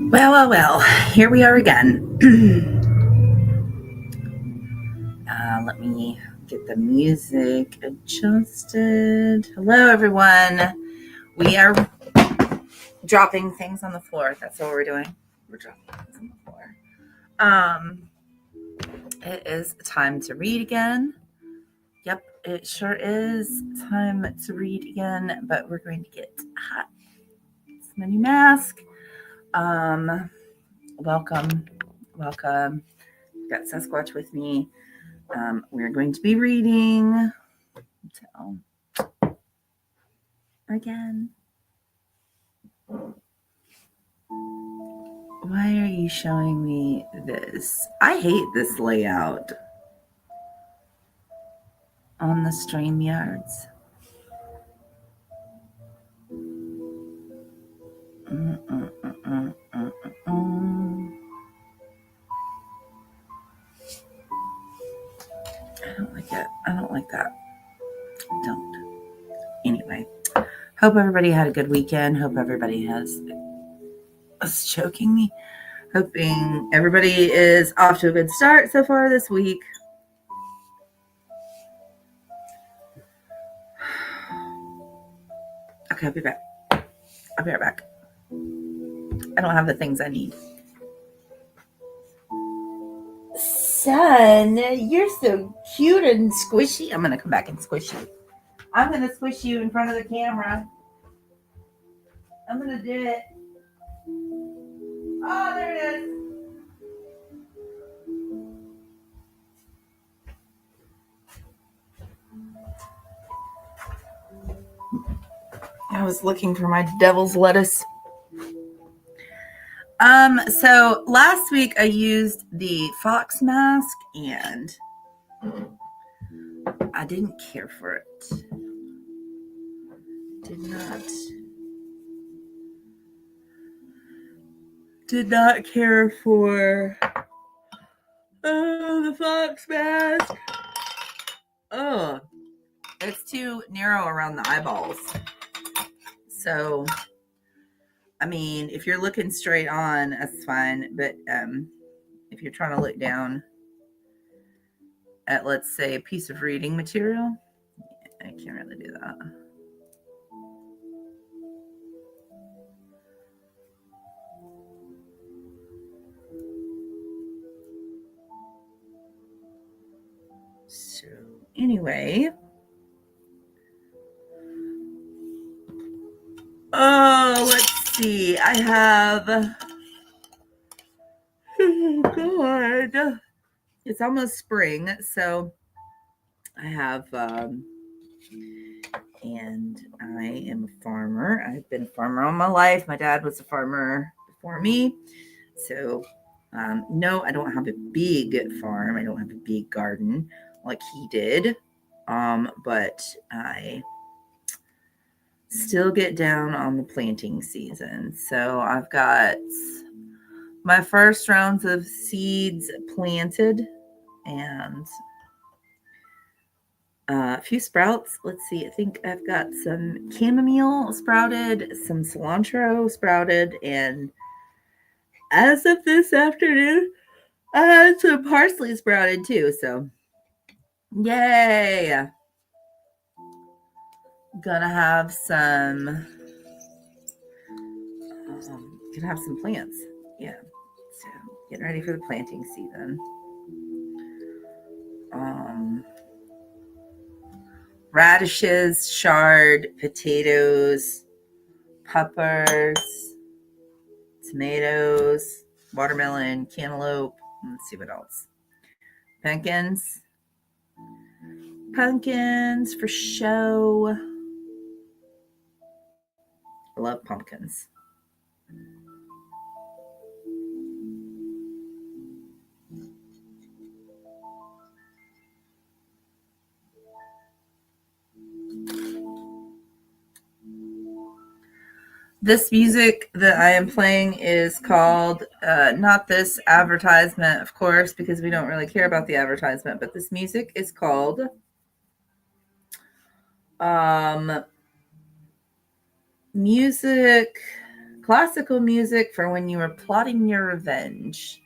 Well, here we are again. Let me get the music adjusted. Hello, everyone. We are dropping things on the floor. That's what we're doing. We're dropping things on the floor. It is time to read again. Yep, it sure is time to read again, but we're going to get hot. It's my new mask. Welcome. Got Sasquatch with me. We're going to be reading again. Why are you showing me this? I hate this layout on the StreamYards. I don't like it. I don't like that. Don't. Anyway, hope everybody had a good weekend. Hope everybody has. It's choking me. Hoping everybody is off to a good start so far this week. Okay, I'll be back. I'll be right back. I don't have the things I need. Son, you're so cute and squishy. I'm going to come back and squish you. I'm going to squish you in front of the camera. I'm going to do it. Oh, there it is. I was looking for my devil's lettuce. So last week I used the fox mask and I didn't care for it. Did not care for the fox mask. Oh, it's too narrow around the eyeballs. So, I mean, if you're looking straight on, that's fine. But if you're trying to look down at, let's say, a piece of reading material, I can't really do that. So, anyway. Oh, let's see. I have. Oh, God. It's almost spring, so I have. And I am a farmer. I've been a farmer all my life. My dad was a farmer before me. So, no, I don't have a big farm. I don't have a big garden like he did. But I still get down on the planting season. So I've got my first rounds of seeds planted and a few sprouts. Let's see. I think I've got some chamomile sprouted, some cilantro sprouted, and as of this afternoon, I had some parsley sprouted too. So, yay! Gonna have some. Gonna have some plants. Yeah. So getting ready for the planting season. Radishes, chard, potatoes, peppers, tomatoes, watermelon, cantaloupe. Let's see what else. Pumpkins for show. I love pumpkins. This music that I am playing is called, not this advertisement, of course, because we don't really care about the advertisement, but this music is called Music, classical music for when you were plotting your revenge.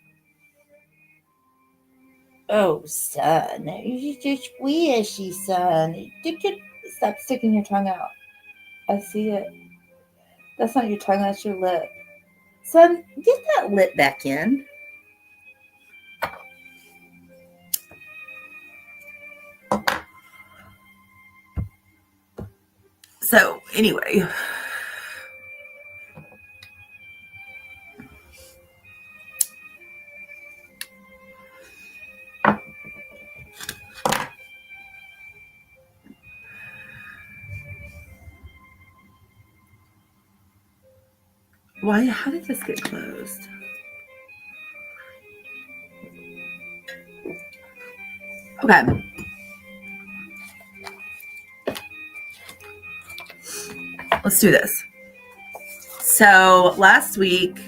Oh, son, you're just squishy, son. Stop sticking your tongue out. I see it. That's not your tongue, that's your lip. Son, get that lip back in. So, anyway. Why? How did this get closed? Okay. Let's do this. So last week,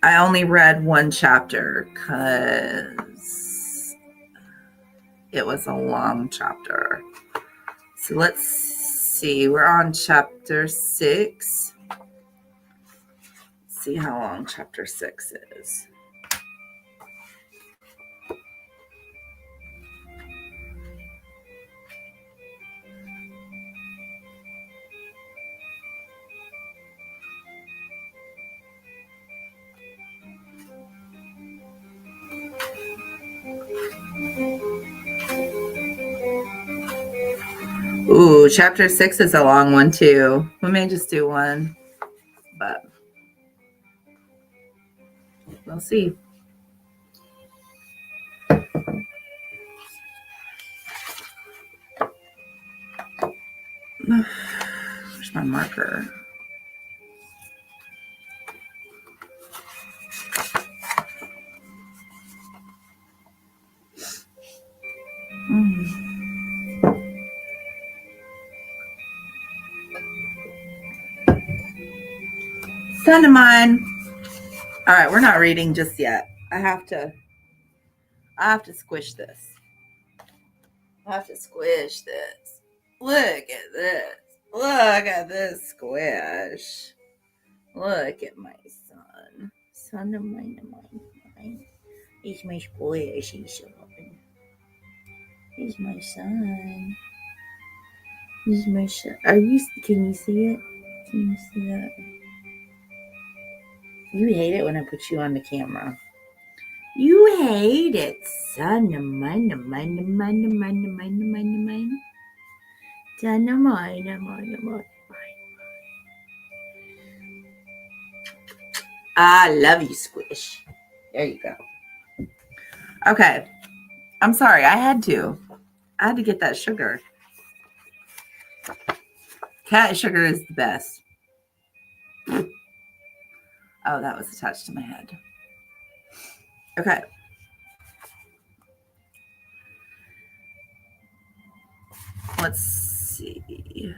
I only read one chapter because it was a long chapter. So let's see. We're on chapter 6. Let's see how long chapter 6 is. Ooh, chapter 6 is a long one too. We may just do one, but we'll see. Where's my marker? Son of mine. All right, we're not reading just yet. I have to squish this. I have to squish this. Look at this. Look at this squish. Look at my son. Son of mine, He's my squishy son. He's my son. He's my son. Can you see it? Can you see that? You hate it when I put you on the camera. You hate it, son of mine. Son of mine. I love you, Squish. There you go. Okay. I'm sorry. I had to get that sugar. Cat sugar is the best. Oh, that was attached to my head. Okay. Let's see.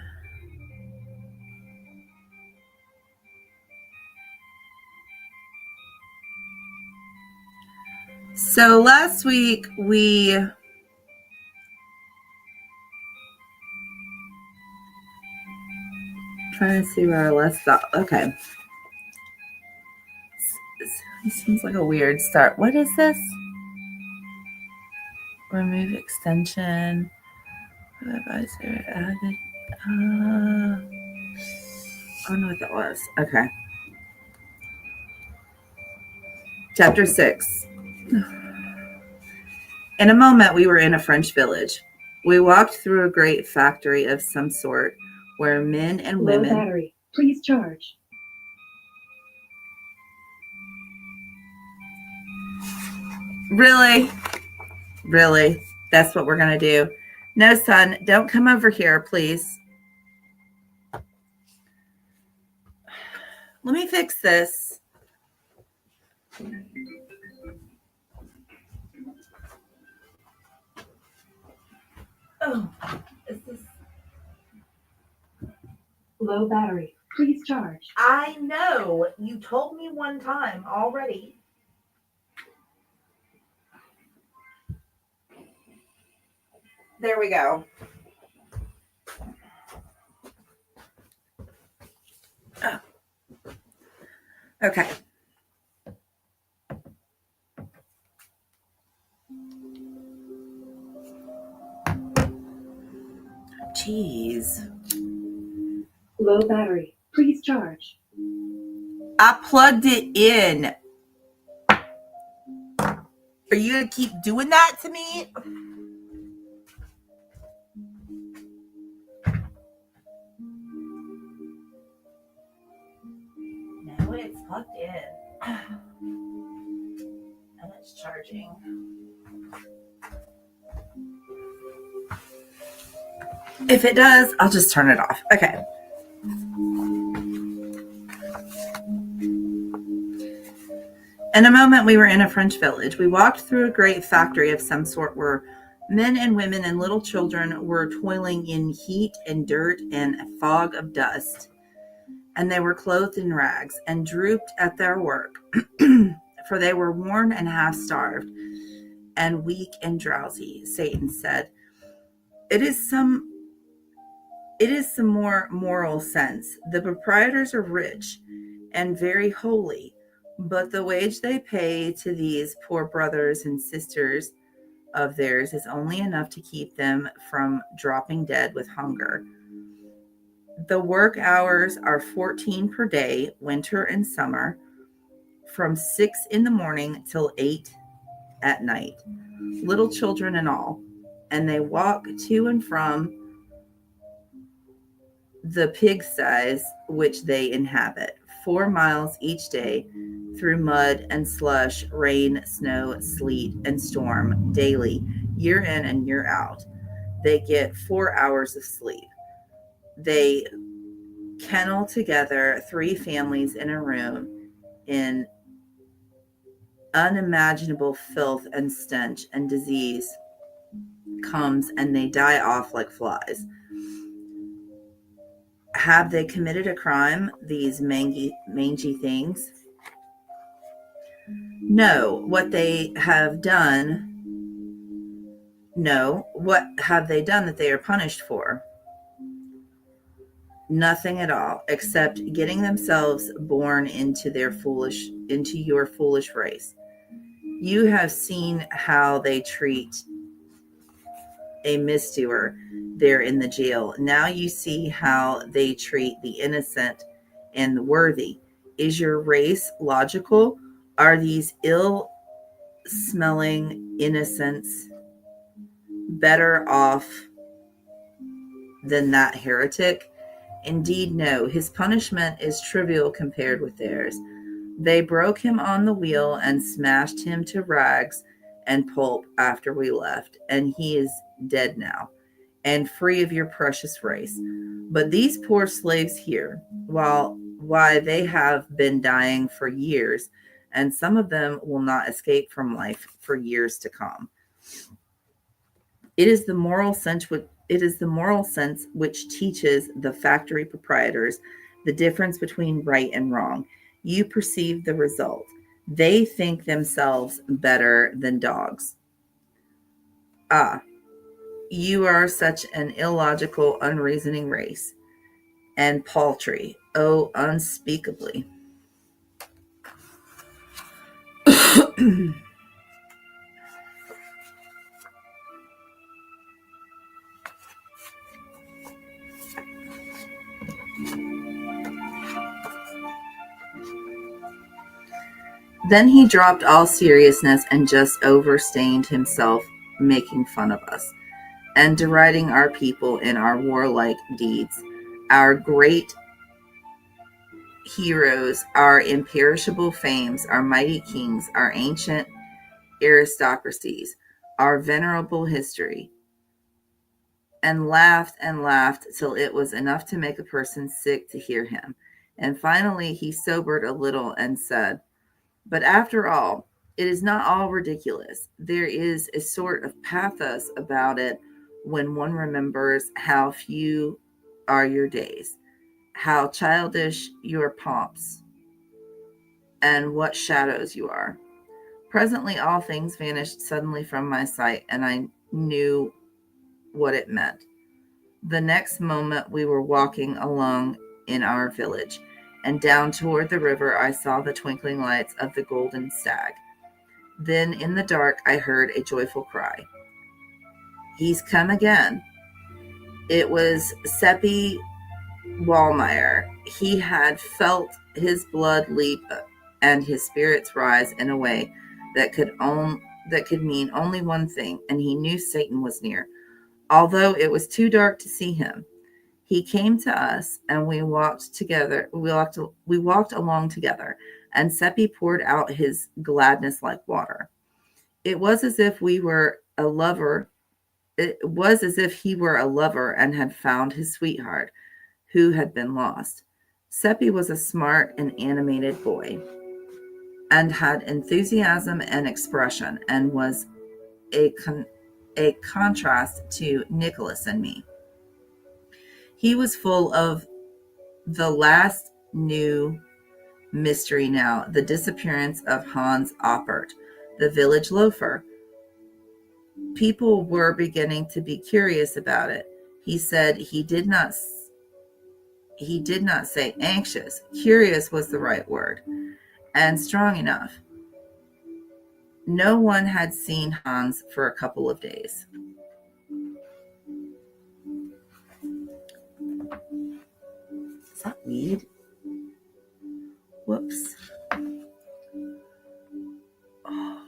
So last week trying to see where I left off. Okay. It seems like a weird start. What is this? Remove extension. Advisor added. I don't know what that was. Okay. Chapter 6. In a moment, we were in a French village. We walked through a great factory of some sort where men and women... Low battery. Please charge. Really? Really? That's what we're going to do? No, son, don't come over here, please. Let me fix this. Oh, is this... Low battery. Please charge. I know. You told me one time already. There we go. Oh. Okay. Jeez. Low battery. Please charge. I plugged it in. Are you going to keep doing that to me? No, it's plugged in. And it's charging. If it does, I'll just turn it off. Okay. In a moment, we were in a French village. We walked through a great factory of some sort where men and women and little children were toiling in heat and dirt and a fog of dust. And they were clothed in rags and drooped at their work, for they were worn and half starved and weak and drowsy. Satan said, It is some more moral sense. The proprietors are rich and very holy, but the wage they pay to these poor brothers and sisters of theirs is only enough to keep them from dropping dead with hunger. The work hours are 14 per day, winter and summer, from 6 in the morning till 8 at night, little children and all. And they walk to and from the pigsties which they inhabit, 4 miles each day, through mud and slush, rain, snow, sleet, and storm, daily, year in and year out. They get 4 hours of sleep. They kennel together 3 families in a room in unimaginable filth and stench, and disease comes and they die off like flies. Have they committed a crime, these mangy things? No. What they have done, no. What have they done that they are punished for? Nothing at all, except getting themselves born into your foolish race. You have seen how they treat a misdoer there in the jail. Now you see how they treat the innocent and the worthy. Is your race logical? Are these ill-smelling innocents better off than that heretic? Indeed, no. His punishment is trivial compared with theirs. They broke him on the wheel and smashed him to rags and pulp after we left, and he is dead now, and free of your precious race. But these poor slaves here, why they have been dying for years, and some of them will not escape from life for years to come. It is the moral sense which teaches the factory proprietors the difference between right and wrong. You perceive the result. They think themselves better than dogs. Ah, you are such an illogical, unreasoning race, and paltry, oh, unspeakably. Then he dropped all seriousness and just overstained himself, making fun of us and deriding our people in our warlike deeds, our great heroes, our imperishable fames, our mighty kings, our ancient aristocracies, our venerable history, and laughed till it was enough to make a person sick to hear him. And finally he sobered a little and said, But after all, it is not all ridiculous. There is a sort of pathos about it when one remembers how few are your days, how childish your pomps, and what shadows you are. Presently, all things vanished suddenly from my sight, and I knew what it meant. The next moment, we were walking along in our village. and down toward the river I saw the twinkling lights of the golden stag. Then in the dark I heard a joyful cry. He's come again. It was Seppi Wallmeyer. He had felt his blood leap and his spirits rise in a way that could mean only one thing, and he knew Satan was near, although it was too dark to see him. He came to us, and we walked together. We walked along together, and Seppi poured out his gladness like water. It was as if we were a lover. It was as if he were a lover and had found his sweetheart, who had been lost. Seppi was a smart and animated boy, and had enthusiasm and expression, and was a contrast to Nicholas and me. He was full of the last new mystery now, the disappearance of Hans Oppert, the village loafer. People were beginning to be curious about it. He said he did not say anxious. Curious was the right word, and strong enough. No one had seen Hans for a couple of days. Is that weed? Whoops. Oh.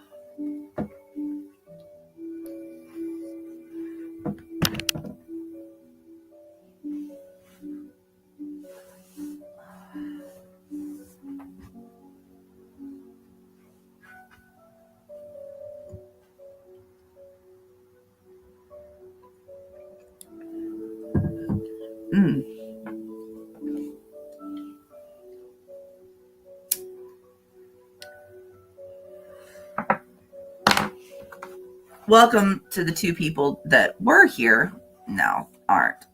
Welcome to the two people that were here, now aren't.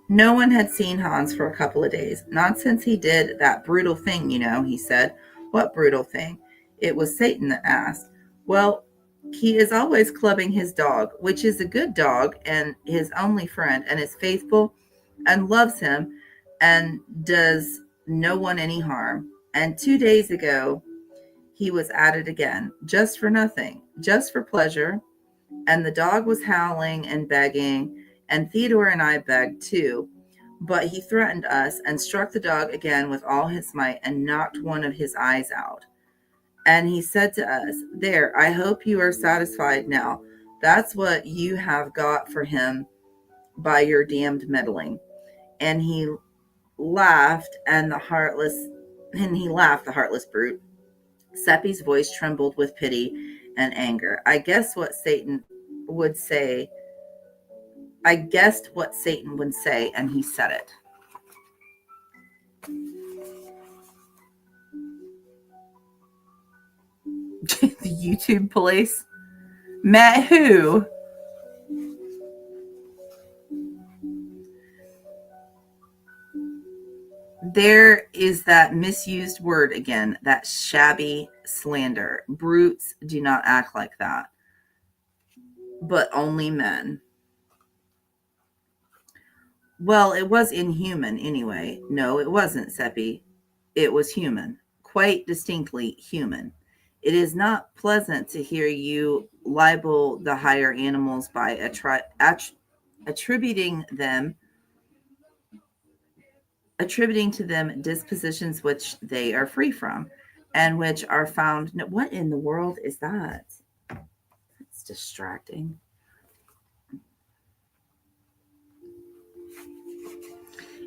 No one had seen Hans for a couple of days. Not since he did that brutal thing, he said. What brutal thing? It was Satan that asked. Well, he is always clubbing his dog, which is a good dog and his only friend, and is faithful and loves him and does no one any harm. And 2 days ago, he was at it again, just for nothing, just for pleasure. And the dog was howling and begging, and Theodore and I begged too. But he threatened us and struck the dog again with all his might and knocked one of his eyes out. And he said to us, "There, I hope you are satisfied now. That's what you have got for him by your damned meddling." And he laughed, the heartless brute. Seppi's voice trembled with pity and anger. I guessed what Satan would say, and he said it. The YouTube police? Met who? There is that misused word again, that shabby slander. Brutes do not act like that, but only men. Well, it was inhuman anyway. No, it wasn't, Seppi. It was human, quite distinctly human. It is not pleasant to hear you libel the higher animals by attributing to them dispositions which they are free from, and which are found. What in the world is that? It's distracting.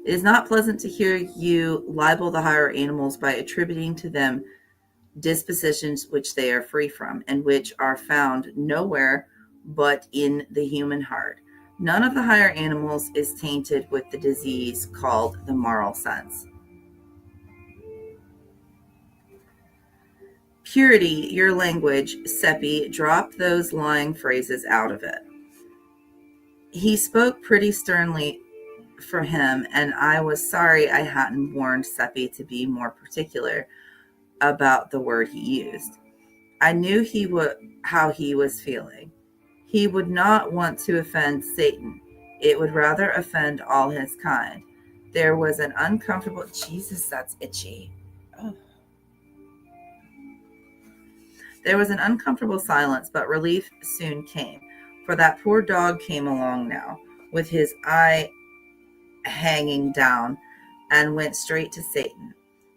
It is not pleasant to hear you libel the higher animals by attributing to them dispositions which they are free from, and which are found nowhere but in the human heart. None of the higher animals is tainted with the disease called the moral sense. Purity, your language, Seppi, drop those lying phrases out of it. He spoke pretty sternly for him, and I was sorry I hadn't warned Seppi to be more particular about the word he used. I knew how he was feeling. He would not want to offend Satan. It would rather offend all his kind. There was an uncomfortable Jesus, that's itchy. Oh. There was an uncomfortable silence, but relief soon came, for that poor dog came along now, with his eye hanging down, and went straight to Satan,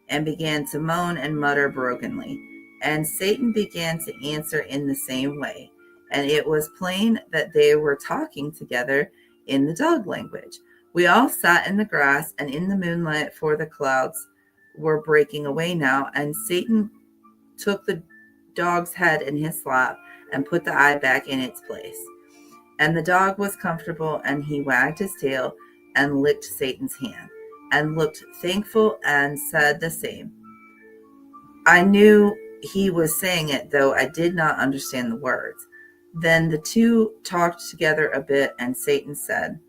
and began to moan and mutter brokenly. And Satan began to answer in the same way, and it was plain that they were talking together in the dog language. We all sat in the grass and in the moonlight, for the clouds were breaking away now, and Satan took the dog's head in his lap and put the eye back in its place. And the dog was comfortable, and he wagged his tail and licked Satan's hand, and looked thankful and said the same. I knew he was saying it, though I did not understand the words. Then the two talked together a bit, and Satan said,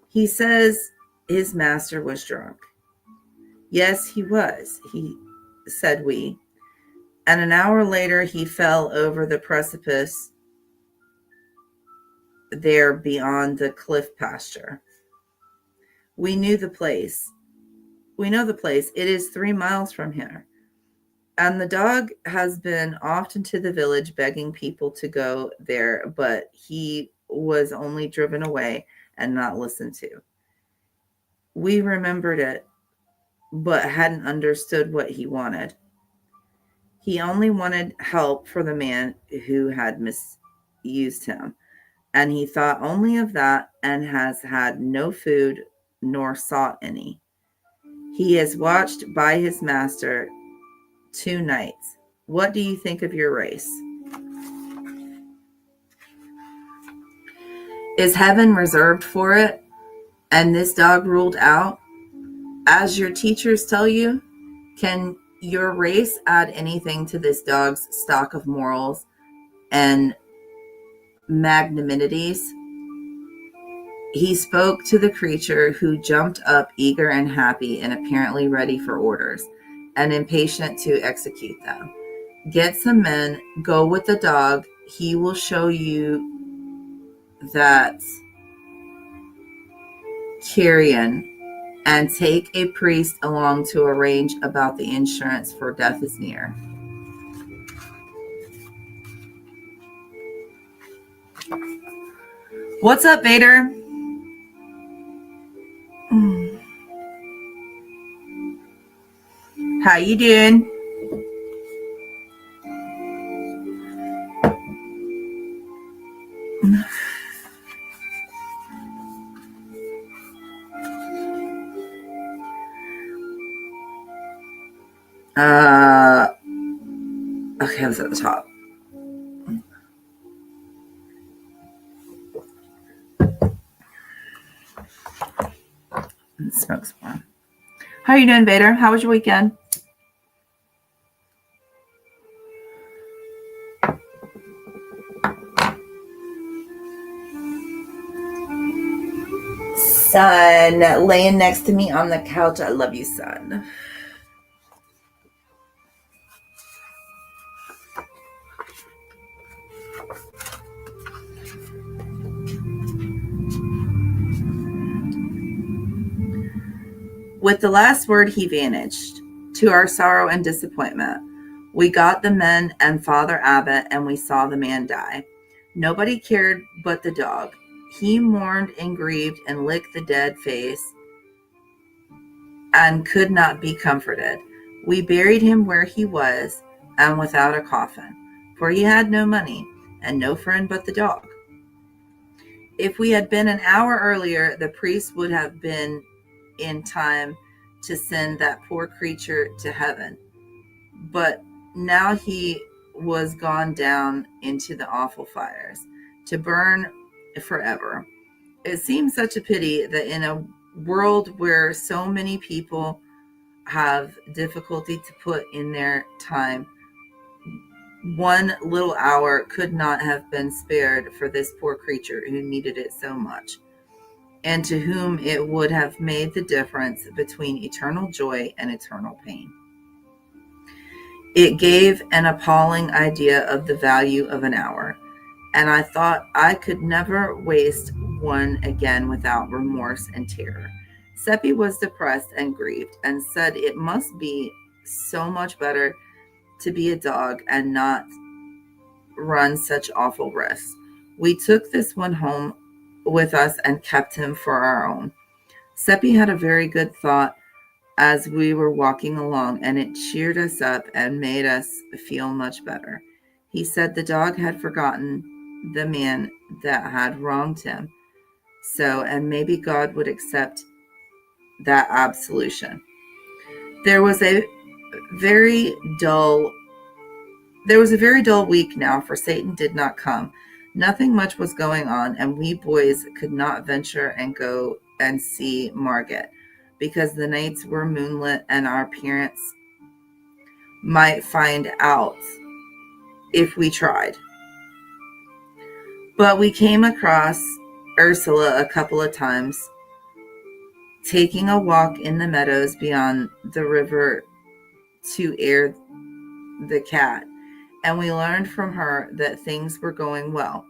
"He says his master was drunk." "Yes, he was," said we. And an hour later he fell over the precipice there beyond the cliff pasture. We know the place. It is 3 miles from here. And the dog has been often to the village begging people to go there, but he was only driven away and not listened to. We remembered it, but hadn't understood what he wanted. He only wanted help for the man who had misused him, and he thought only of that, and has had no food nor sought any. He is watched by his master 2 nights. What do you think of your race? Is heaven reserved for it, and this dog ruled out? As your teachers tell you, can your race add anything to this dog's stock of morals and magnanimities? He spoke to the creature, who jumped up eager and happy and apparently ready for orders and impatient to execute them. Get some men, go with the dog. He will show you that carrion, and take a priest along to arrange about the insurance, for death is near. What's up, Vader? How you doing? Okay, I was at the top. Smoke some more. How are you doing, Vader? How was your weekend? Son, laying next to me on the couch. I love you, son. With the last word, he vanished. To our sorrow and disappointment, we got the men and Father Abbot, and we saw the man die. Nobody cared but the dog. He mourned and grieved and licked the dead face and could not be comforted. We buried him where he was, and without a coffin, for he had no money and no friend but the dog. If we had been an hour earlier, the priest would have been in time to send that poor creature to heaven. But now he was gone down into the awful fires, to burn forever. It seems such a pity that in a world where so many people have difficulty to put in their time, 1 little hour could not have been spared for this poor creature who needed it so much. and to whom it would have made the difference between eternal joy and eternal pain. It gave an appalling idea of the value of an hour, and I thought I could never waste one again without remorse and terror. Seppi was depressed and grieved and said it must be so much better to be a dog and not run such awful risks. We took this one home with us and kept him for our own. Seppi had a very good thought as we were walking along, and it cheered us up and made us feel much better. He said the dog had forgotten the man that had wronged him, so, and maybe God would accept that absolution. There was a very dull week now, for Satan did not come. Nothing much was going on, and we boys could not venture and go and see Margate, because the nights were moonlit and our parents might find out if we tried. But we came across Ursula a couple of times, taking a walk in the meadows beyond the river to air the cat, and we learned from her that things were going well.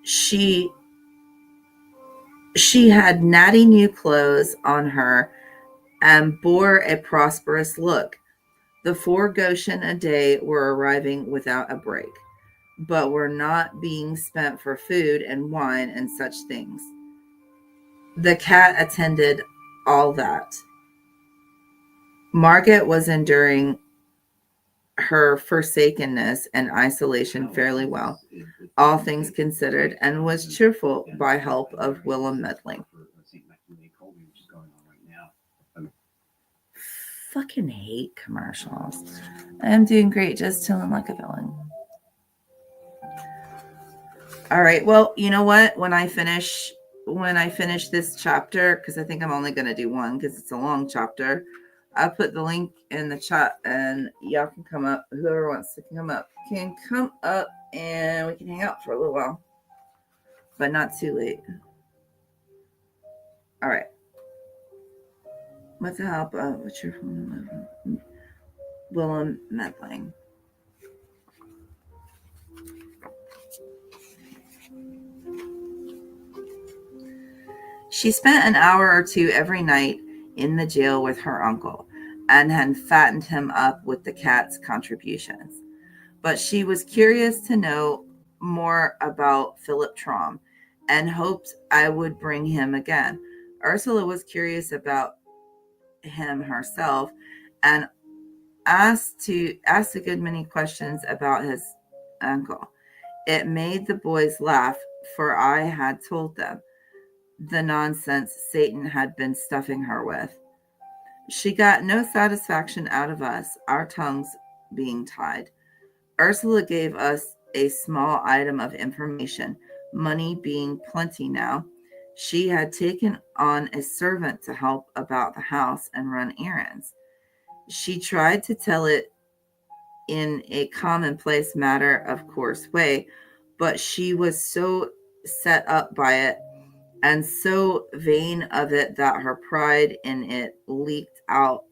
She had natty new clothes on her and bore a prosperous look. The 4 Goshen a day were arriving without a break, but were not being spent for food and wine and such things. The cat attended all that. Margate was enduring her forsakenness and isolation fairly well, all things considered, and was cheerful by help of Willem meddling. Fucking hate commercials. I'm doing great, just chilling like a villain. All right, well, you know what? When I finish this chapter, because I think I'm only going to do one because it's a long chapter, I'll put the link in the chat and y'all can come up. Whoever wants to come up can come up and we can hang out for a little while, but not too late. All right. With the help of a cheerful Willem meddling. She spent an hour or two every night in the jail with her uncle and had fattened him up with the cat's contributions. But she was curious to know more about Philip Traum and hoped I would bring him again. Ursula was curious about him herself and asked a good many questions about his uncle. It made the boys laugh, for I had told them the nonsense Satan had been stuffing her with. She got no satisfaction out of us, our tongues being tied. Ursula gave us a small item of information, money being plenty now. She had taken on a servant to help about the house and run errands. She tried to tell it in a commonplace matter of course way, but she was so set up by it and so vain of it that her pride in it leaked out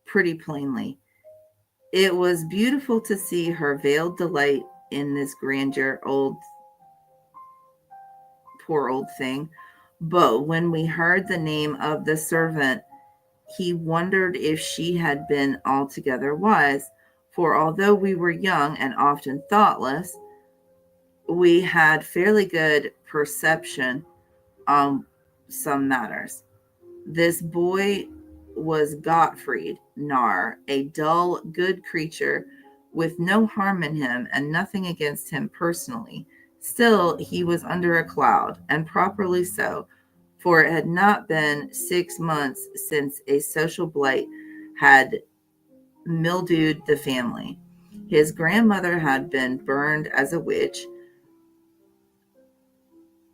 pretty plainly. It was beautiful to see her veiled delight in this grandeur, poor old thing. But when we heard the name of the servant, he wondered if she had been altogether wise, for although we were young and often thoughtless, we had fairly good perception on some matters. This boy was Gottfried Narr, a dull, good creature with no harm in him and nothing against him personally. Still, he was under a cloud, and properly so, for it had not been 6 months since a social blight had mildewed the family. His grandmother had been burned as a witch.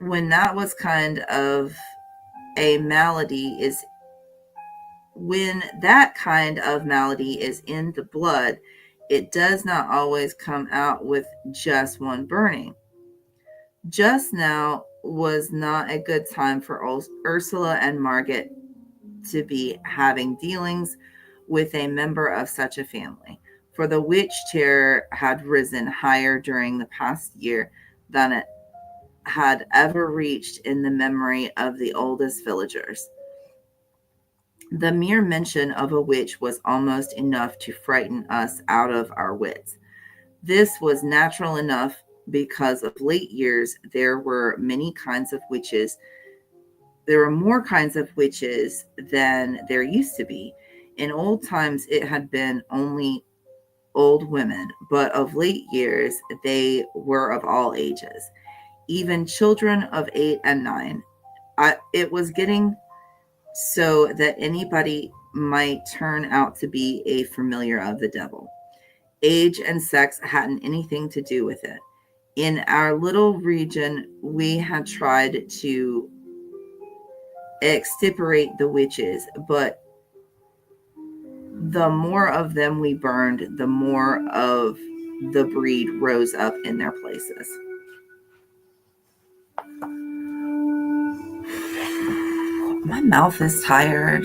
When that kind of malady is in the blood, it does not always come out with just one burning. Just now, was not a good time for Ursula and Margaret to be having dealings with a member of such a family, for the witch terror had risen higher during the past year than it had ever reached in the memory of the oldest villagers. The mere mention of a witch was almost enough to frighten us out of our wits. This was natural enough because of late years there were many kinds of witches. There were more kinds of witches than there used to be. In old times, it had been only old women, but of late years, they were of all ages, even children of 8 and 9. It was getting so that anybody might turn out to be a familiar of the devil. Age and sex hadn't anything to do with it. In our little region, we had tried to extirpate the witches, but the more of them we burned, the more of the breed rose up in their places. My mouth is tired.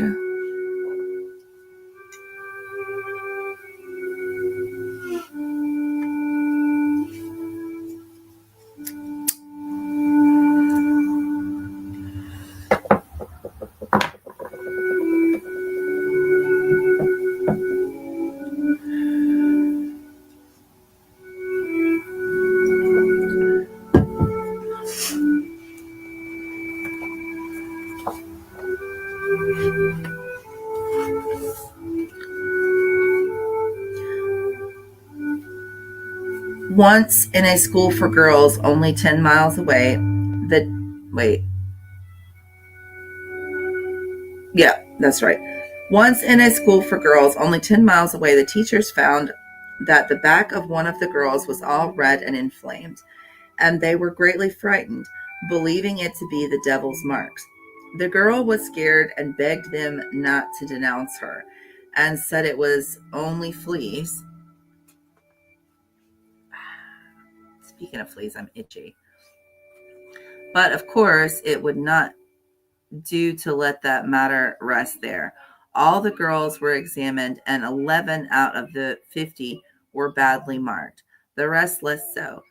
Once in a school for girls only 10 miles away, the wait, yeah, that's right. Once in a school for girls only 10 miles away, the teachers found that the back of one of the girls was all red and inflamed, and they were greatly frightened, believing it to be the devil's marks. The girl was scared and begged them not to denounce her, and said it was only fleas. Speaking of fleas, I'm itchy. But of course, it would not do to let that matter rest there. All the girls were examined, and 11 out of the 50 were badly marked, the rest less so.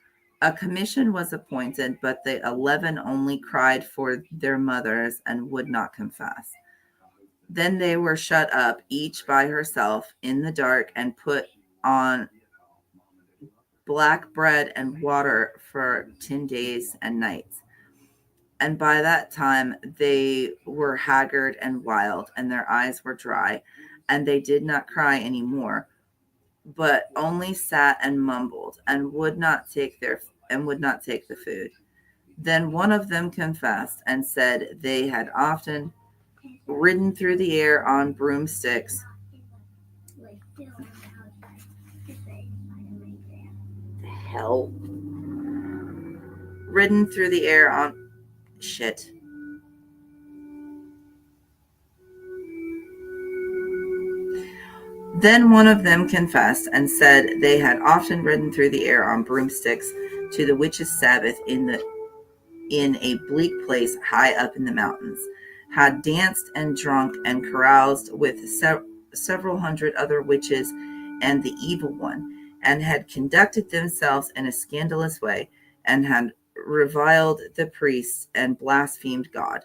A commission was appointed, but the 11 only cried for their mothers and would not confess. Then they were shut up, each by herself, in the dark, and put on black bread and water for 10 days and nights. And by that time they were haggard and wild, and their eyes were dry, and they did not cry any more, but only sat and mumbled, and would not take the food. Then one of them confessed and said they had often ridden through the air on broomsticks. The hell? Ridden through the air on shit. Then one of them confessed and said they had often ridden through the air on broomsticks to the witches' sabbath in a bleak place high up in the mountains, had danced and drunk and caroused with several hundred other witches and the evil one, and had conducted themselves in a scandalous way, and had reviled the priests and blasphemed God.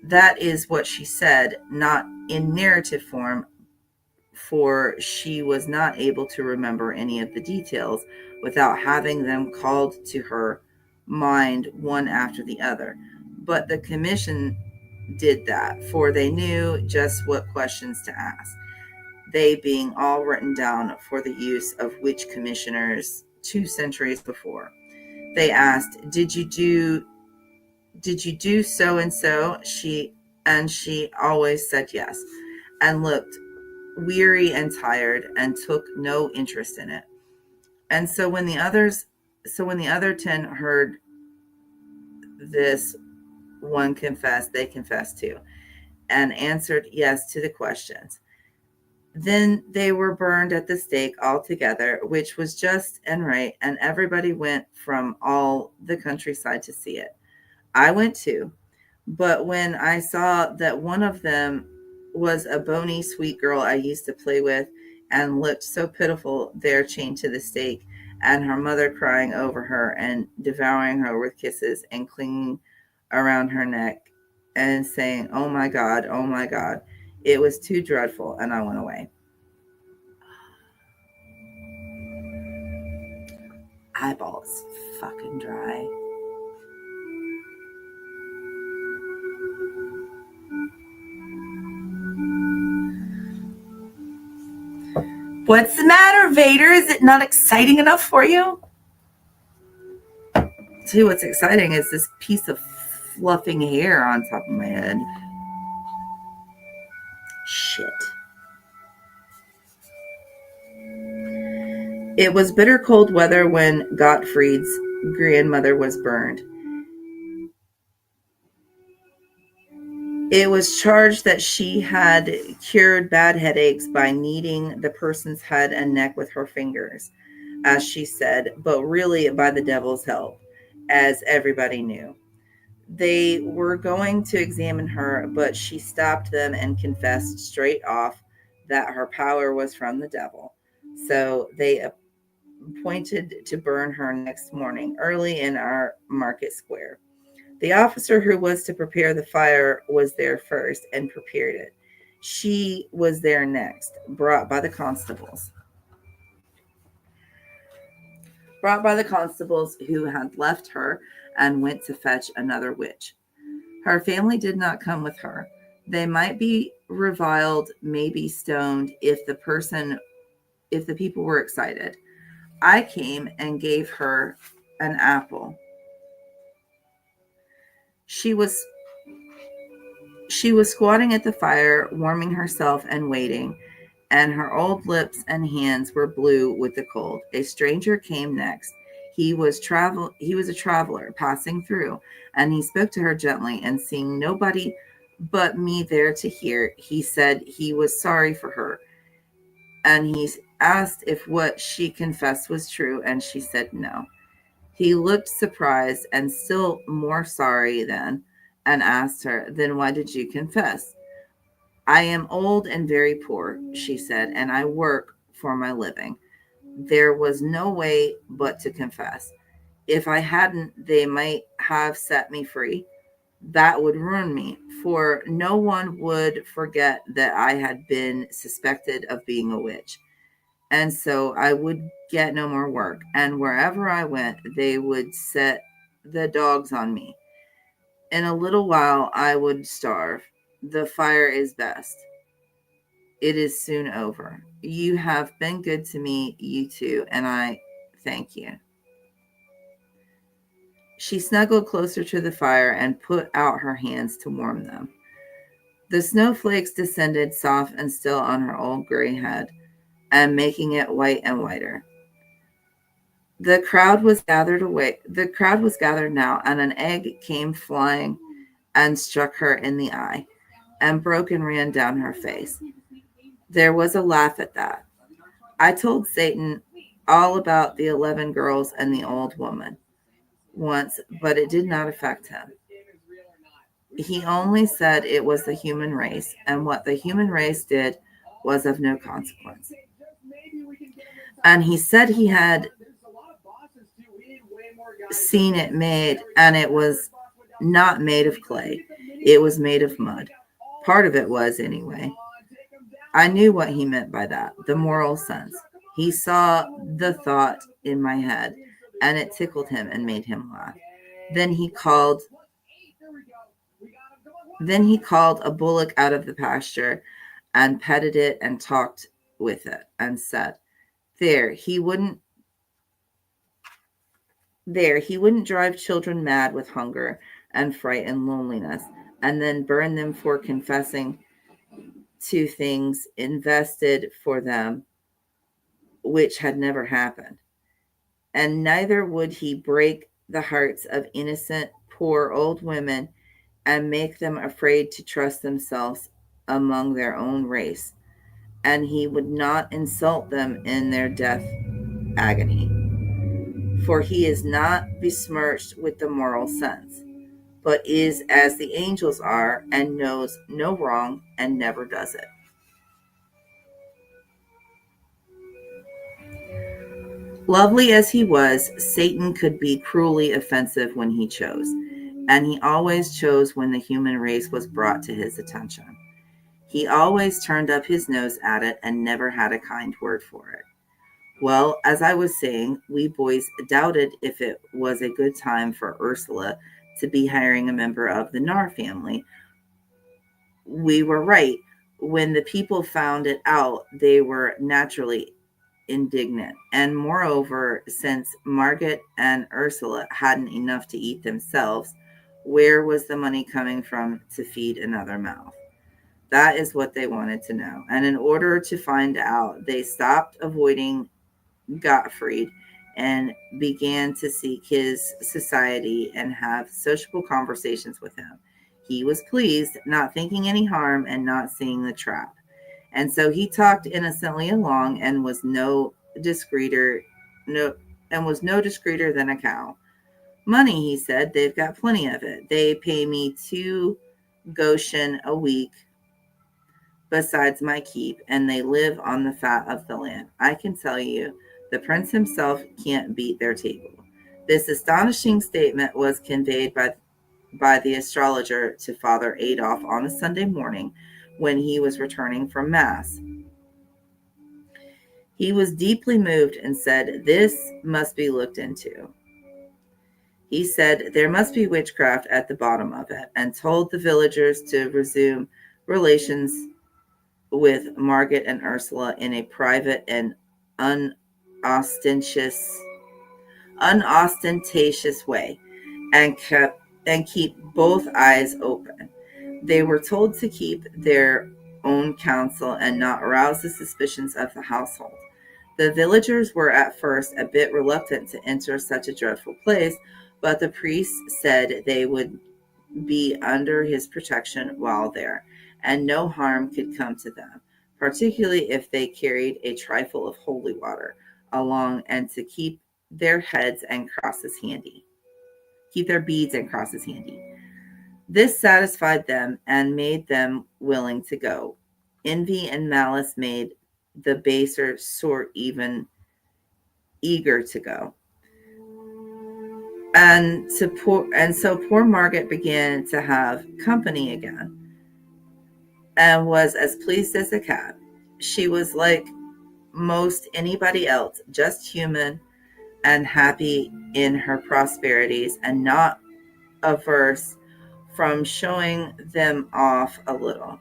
That is what she said, not in narrative form, for she was not able to remember any of the details without having them called to her mind one after the other. But the commission did that, for they knew just what questions to ask, they being all written down for the use of witch commissioners 2 centuries before. They asked, did you do so and so? She always said yes, and looked weary and tired, and took no interest in it. And so when the other 10 heard this one confess, they confessed too, and answered yes to the questions. Then they were burned at the stake all together, which was just and right, and everybody went from all the countryside to see it. I went too, but when I saw that one of them was a bony, sweet girl I used to play with and looked so pitiful there chained to the stake, and her mother crying over her and devouring her with kisses and clinging around her neck and saying, oh my God, it was too dreadful, and I went away. Eyeballs fucking dry. What's the matter, Vader? Is it not exciting enough for you? See, what's exciting is this piece of fluffing hair on top of my head. Shit. It was bitter cold weather when Gottfried's grandmother was burned. It was charged that she had cured bad headaches by kneading the person's head and neck with her fingers, as she said, but really by the devil's help, as everybody knew. They were going to examine her, but she stopped them and confessed straight off that her power was from the devil. So they appointed to burn her next morning, early in our market square. The officer who was to prepare the fire was there first and prepared it. She was there next, brought by the constables. Brought by the constables who had left her and went to fetch another witch. Her family did not come with her. They might be reviled, maybe stoned if the people were excited. I came and gave her an apple. She was she was squatting at the fire, warming herself and waiting, and her old lips and hands were blue with the cold. A stranger came next. He was a traveler passing through, and he spoke to her gently, and seeing nobody but me there to hear, he said he was sorry for her, and he asked if what she confessed was true, and she said no. He looked surprised and still more sorry then, and asked her, then why did you confess? I am old and very poor, she said, and I work for my living. There was no way but to confess. If I hadn't, they might have set me free. That would ruin me, for no one would forget that I had been suspected of being a witch. And so I would get no more work. And wherever I went, they would set the dogs on me. In a little while, I would starve. The fire is best. It is soon over. You have been good to me, you two, and I thank you. She snuggled closer to the fire and put out her hands to warm them. The snowflakes descended soft and still on her old gray head, and making it white and whiter. The crowd was gathered away. The crowd was gathered now, and an egg came flying and struck her in the eye, and broke and ran down her face. There was a laugh at that. I told Satan all about the 11 girls and the old woman once, but it did not affect him. He only said it was the human race, and what the human race did was of no consequence. And he said he had seen it made, and it was not made of clay, it was made of mud. Part of it was, anyway. I knew what he meant by that, the moral sense. He saw the thought in my head, and it tickled him and made him laugh. Then he called a bullock out of the pasture and petted it and talked with it and said, There, he wouldn't drive children mad with hunger and fright and loneliness, and then burn them for confessing to things invested for them which had never happened. And neither would he break the hearts of innocent, poor old women and make them afraid to trust themselves among their own race, and he would not insult them in their death agony. For he is not besmirched with the moral sense, but is as the angels are, and knows no wrong, and never does it. Lovely as he was, Satan could be cruelly offensive when he chose, and he always chose when the human race was brought to his attention. He always turned up his nose at it and never had a kind word for it. Well, as I was saying, we boys doubted if it was a good time for Ursula to be hiring a member of the Nar family. We were right. When the people found it out, they were naturally indignant. And moreover, since Margaret and Ursula hadn't enough to eat themselves, where was the money coming from to feed another mouth? That is what they wanted to know. And in order to find out, they stopped avoiding Gottfried and began to seek his society and have sociable conversations with him. He was pleased, not thinking any harm and not seeing the trap. And so he talked innocently along and was no discreeter than a cow. Money, he said, they've got plenty of it. They pay me 2 Goshen a week besides my keep, and they live on the fat of the land. I can tell you, the prince himself can't beat their table. This astonishing statement was conveyed by the astrologer to Father Adolf on a Sunday morning when he was returning from Mass. He was deeply moved and said, "This must be looked into." He said there must be witchcraft at the bottom of it, and told the villagers to resume relations with Margaret and Ursula in a private and unostentatious way, and keep both eyes open. They were told to keep their own counsel and not arouse the suspicions of the household. The villagers were at first a bit reluctant to enter such a dreadful place, but the priest said they would be under his protection while there, and no harm could come to them, particularly if they carried a trifle of holy water along, and to keep their heads and crosses handy. Keep their beads and crosses handy. This satisfied them and made them willing to go. Envy and malice made the baser sort even eager to go. And so poor Margaret began to have company again, and was as pleased as a cat. She was like most anybody else, just human and happy in her prosperities, and not averse from showing them off a little.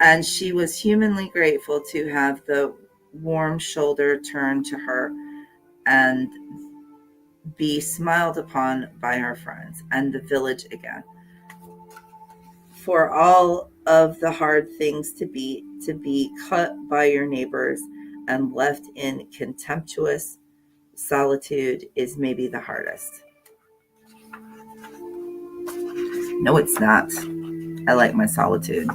And she was humanly grateful to have the warm shoulder turned to her and be smiled upon by her friends and the village again. For all of the hard things to be cut by your neighbors and left in contemptuous solitude is maybe the hardest. No, it's not. I like my solitude.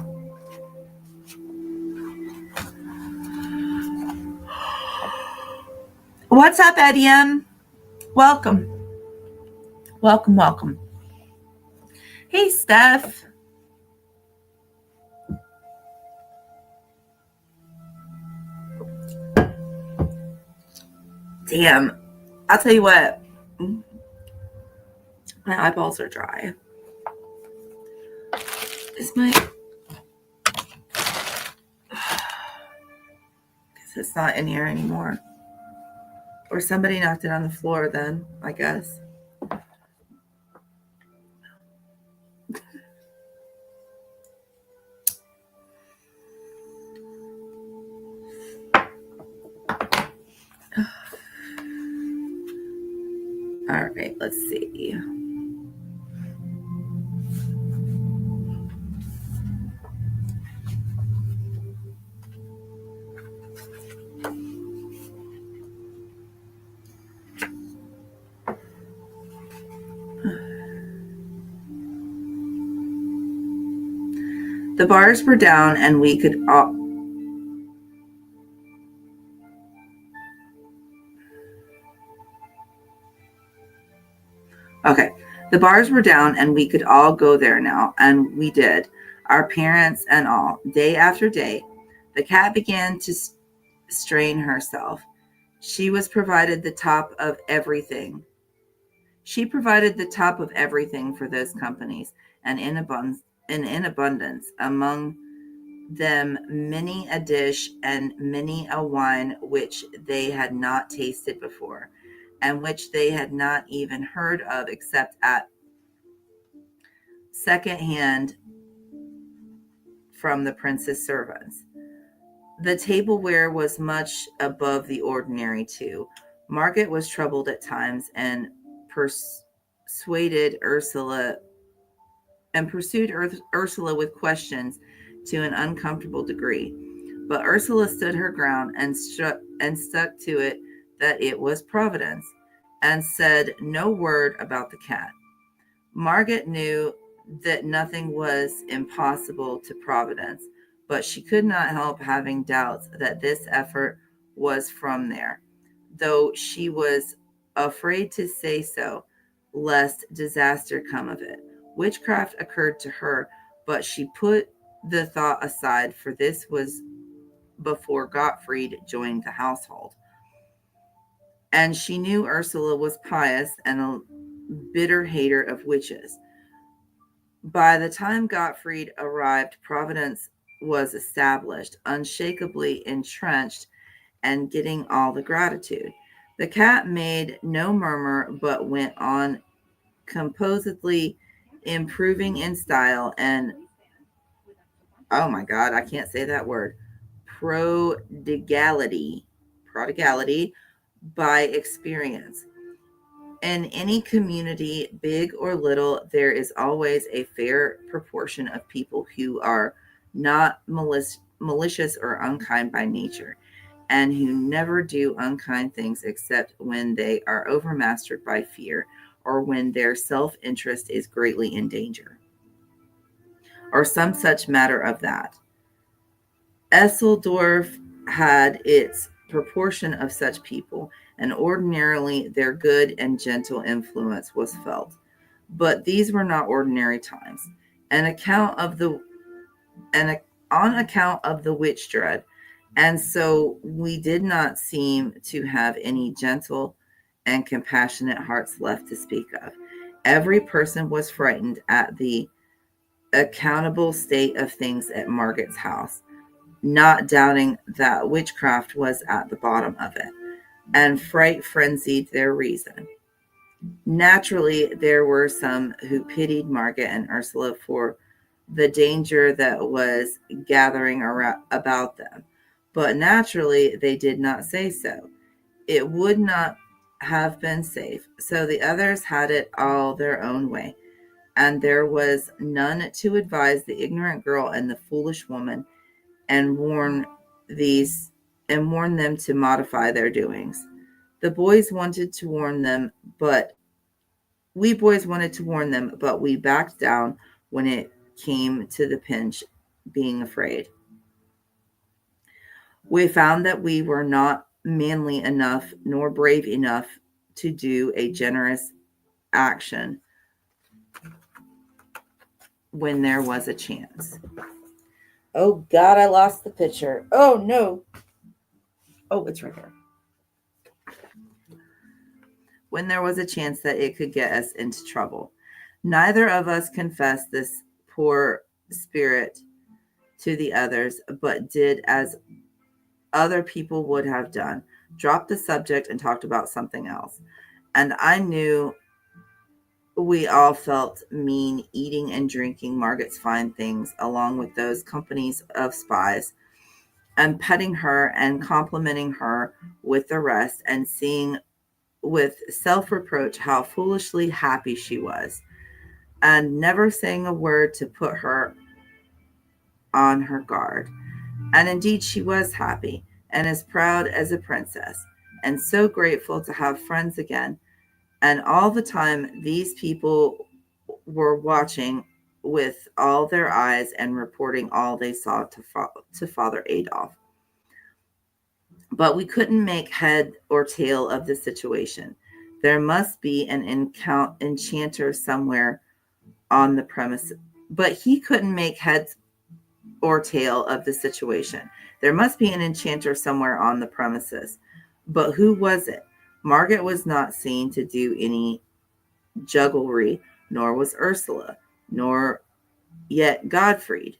What's up, Eddie M? Welcome. Welcome, welcome. Hey, Steph. Damn. I'll tell you what. My eyeballs are dry. Is my... Because it's not in here anymore. Or somebody knocked it on the floor then, I guess. All right, let's see. The bars were down and we could Okay. The bars were down and we could all go there now, and we did, our parents and all, day after day. The cat began to strain herself. She was provided the top of everything. She provided the top of everything for those companies, and in abundance, among them many a dish and many a wine which they had not tasted before, and which they had not even heard of except at second hand from the prince's servants. The tableware was much above the ordinary, too. Margaret was troubled at times and persuaded Ursula pursued Ursula with questions to an uncomfortable degree. But Ursula stood her ground and stuck to it that it was Providence, and said no word about the cat. Margaret knew that nothing was impossible to Providence, but she could not help having doubts that this effort was from there, though she was afraid to say so, lest disaster come of it. Witchcraft occurred to her, but she put the thought aside, for this was before Gottfried joined the household. And she knew Ursula was pious and a bitter hater of witches. By the time Gottfried arrived, Providence was established, unshakably entrenched, and getting all the gratitude. The cat made no murmur, but went on composedly improving in style and, oh my God, I can't say that word, prodigality by experience. In any community, big or little, there is always a fair proportion of people who are not malicious or unkind by nature, and who never do unkind things except when they are overmastered by fear, or when their self interest is greatly in danger, or some such matter of that. Esseldorf had its proportion of such people, and ordinarily their good and gentle influence was felt. But these were not ordinary times. An account of the and on account of the witch dread, and so we did not seem to have any gentle and compassionate hearts left to speak of. Every person was frightened at the accountable state of things at Margaret's house, not doubting that witchcraft was at the bottom of it, and fright frenzied their reason. Naturally, there were some who pitied Margaret and Ursula for the danger that was gathering about them, but naturally they did not say so. It would not have been safe, so the others had it all their own way, and there was none to advise the ignorant girl and the foolish woman and these warn them to modify their doings. The boys wanted to warn them, but we boys wanted to warn them, but we backed down when it came to the pinch, being afraid. We found that we were not manly enough nor brave enough to do a generous action when there was a chance. Oh God, I lost the picture. Oh no. Oh, it's right here. When there was a chance that it could get us into trouble. Neither of us confessed this poor spirit to the others, but did as other people would have done, dropped the subject and talked about something else. And I knew we all felt mean eating and drinking Margaret's fine things along with those companies of spies, and petting her and complimenting her with the rest, and seeing with self reproach how foolishly happy she was, and never saying a word to put her on her guard. And indeed, she was happy and as proud as a princess, and so grateful to have friends again. And all the time, these people were watching with all their eyes and reporting all they saw to Father Adolf. But we couldn't make head or tail of the situation. There must be an enchanter somewhere on the premises. But he couldn't make heads or tail of the situation. There must be an enchanter somewhere on the premises. But who was it? Margaret was not seen to do any jugglery, nor was Ursula, nor yet Gottfried.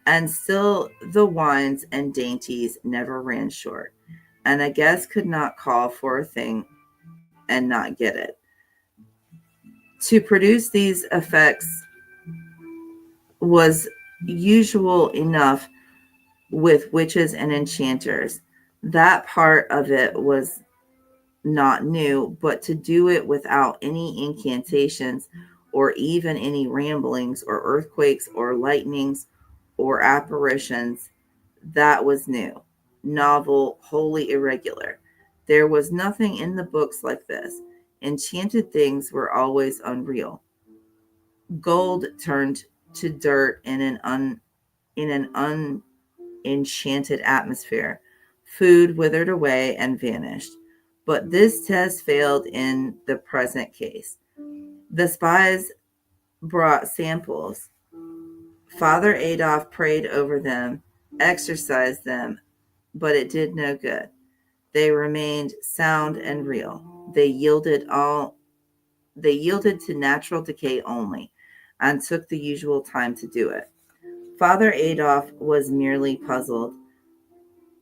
And still the wines and dainties never ran short, and a guest could not call for a thing and not get it. To produce these effects was usual enough with witches and enchanters. That part of it was not new, but to do it without any incantations or even any ramblings or earthquakes or lightnings or apparitions, that was new, novel, wholly irregular. There was nothing in the books like this. Enchanted things were always unreal. Gold turned to dirt in an unenchanted atmosphere. Food withered away and vanished. But this test failed in the present case. The spies brought samples. Father Adolf prayed over them, exorcised them, but it did no good. They remained sound and real. They yielded to natural decay only, and took the usual time to do it. Father Adolf was merely puzzled.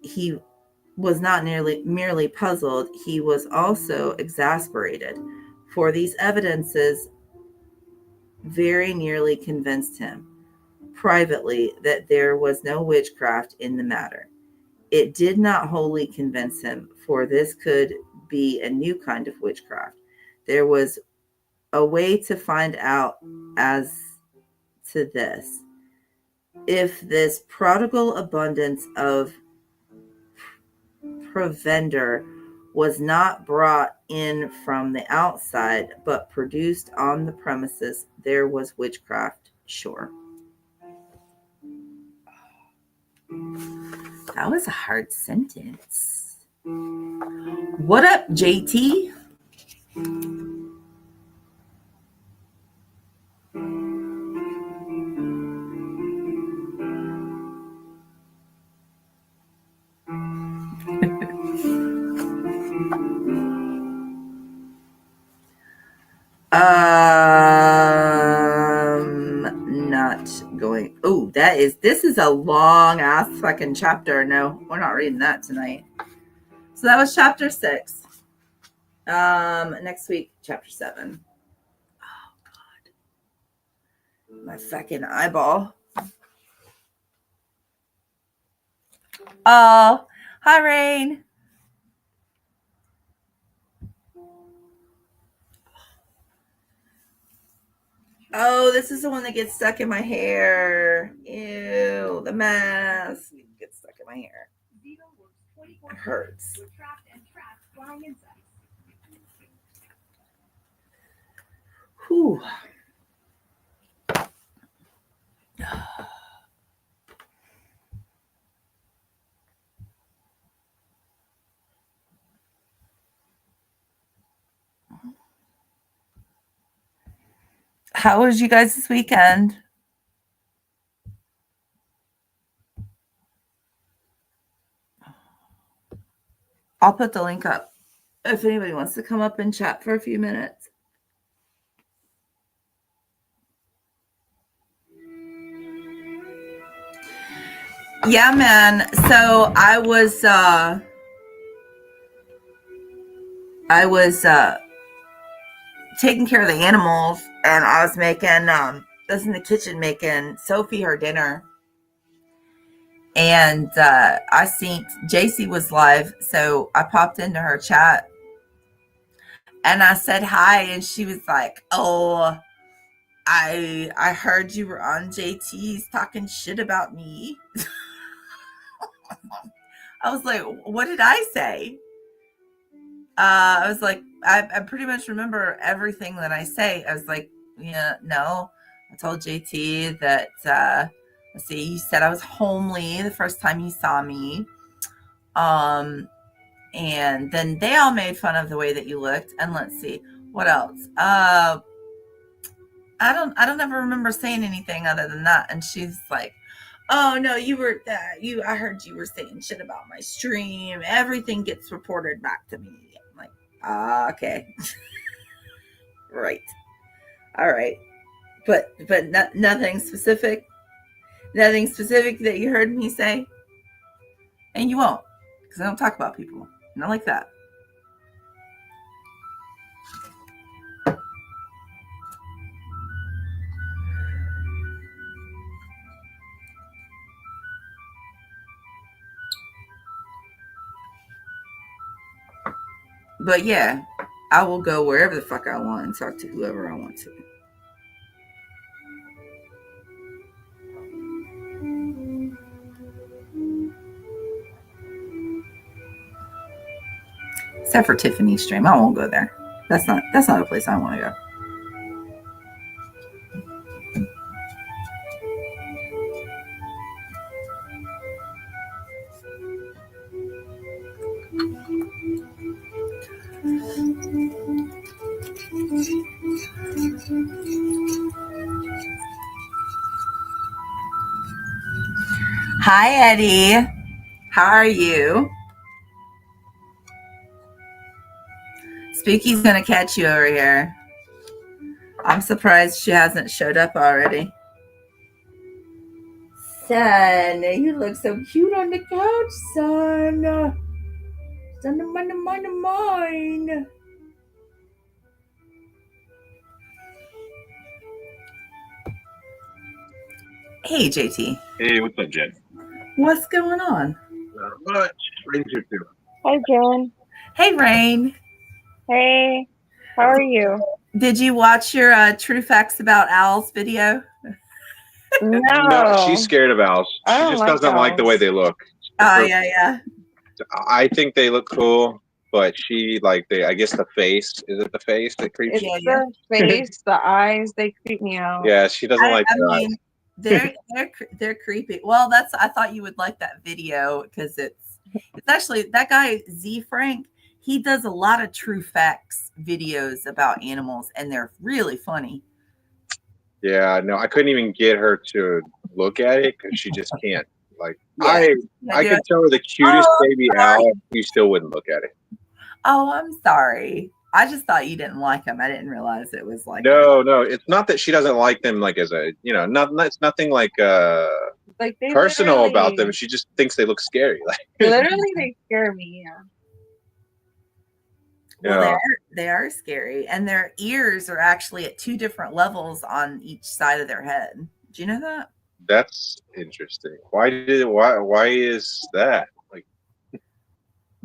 He was not merely puzzled, he was also exasperated, for these evidences very nearly convinced him, privately, that there was no witchcraft in the matter. It did not wholly convince him, for this could be a new kind of witchcraft. There was a way to find out as to this. If this prodigal abundance of provender was not brought in from the outside, but produced on the premises, there was witchcraft, sure. That was a hard sentence. What up, JT? Not going. Oh, this is a long ass fucking chapter. No, we're not reading that tonight. So that was chapter 6. Next week, chapter 7. Oh God, my fucking eyeball. Oh, hi, Rain. Oh, this is the one that gets stuck in my hair. Ew, the mask gets stuck in my hair. It hurts. Whew. How was you guys this weekend? I'll put the link up if anybody wants to come up and chat for a few minutes. Yeah, man. So I was taking care of the animals, and I was was in the kitchen making Sophie her dinner. And I seen JC was live, so I popped into her chat and I said hi, and she was like, "Oh, I heard you were on JT's talking shit about me." I was like, "What did I say?" I was like, I pretty much remember everything that I say. I was like, "Yeah, no." I told JT that let's see, he said I was homely the first time he saw me. and then they all made fun of the way that you looked. And let's see what else. I don't ever remember saying anything other than that. And she's like, "Oh no, you were I heard you were saying shit about my stream. Everything gets reported back to me." I'm like, okay, right, all right, but nothing specific, nothing specific that you heard me say, and you won't, because I don't talk about people, not like that. But yeah, I will go wherever the fuck I want and talk to whoever I want to. Except for Tiffany's stream. I won't go there. That's not a place I want to go. Hi, Eddie. How are you? Spooky's gonna catch you over here. I'm surprised she hasn't showed up already. Son, you look so cute on the couch, son. Son of mine. Hey, JT. Hey, what's up, Jen? What's going on? Not much. Rain's here too. Hi, Jen. Hey, Rain. Hey, how are you? Did you watch your True Facts About Owls video? No. She's scared of owls. She I don't just like doesn't like the way they look. Oh, yeah. I think they look cool, but she I guess the face. Is it the face that creeps It's you? the face, the eyes, they creep me out. Yeah, she doesn't like I their mean, eyes. they're creepy. Well, I thought you would like that video because it's actually that guy Z Frank. He does a lot of True Facts videos about animals, and they're really funny. Yeah, no, I couldn't even get her to look at it because she just can't. Like, Yeah. I could tell her the cutest baby owl, you still wouldn't look at it. Oh, I'm sorry. I just thought you didn't like them. I didn't realize it was like No, it's not that she doesn't like them. Like as a, it's nothing like Like they personal about them. She just thinks they look scary. Like literally, they scare me. Yeah. Well, they are scary, and their ears are actually at 2 different levels on each side of their head. Do you know that? That's interesting. Why is that? Like,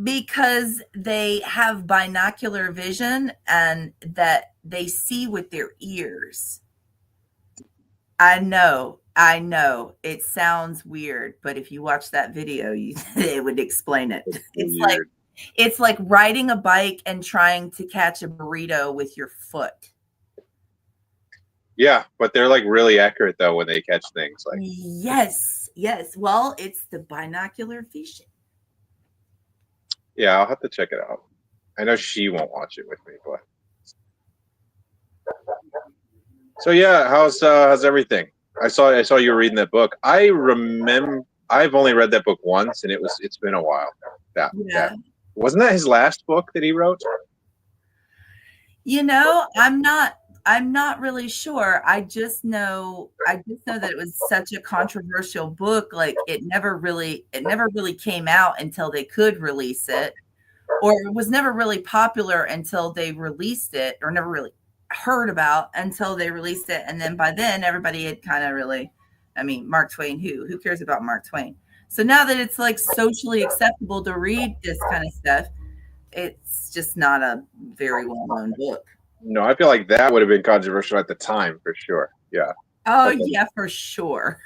because they have binocular vision and that they see with their ears. I know it sounds weird, but if you watch that video, it would explain it. It's like riding a bike and trying to catch a burrito with your foot. Yeah, but they're like really accurate though when they catch things. Like yes. Well, it's the binocular vision. Yeah, I'll have to check it out. I know she won't watch it with me, but so yeah, how's everything? I saw you were reading that book. I remember I've only read that book once, and it's been a while. That wasn't that his last book that he wrote? I'm not really sure. I just know that it was such a controversial book. Like it never really came out until they could release it, or it was never really popular until they released it, or never really heard about until they released it. And then by then everybody had kind of really, Mark Twain, who cares about Mark Twain? So now that it's like socially acceptable to read this kind of stuff, it's just not a very well-known book. No, I feel like that would have been controversial at the time for sure. Yeah. Oh, yeah, for sure.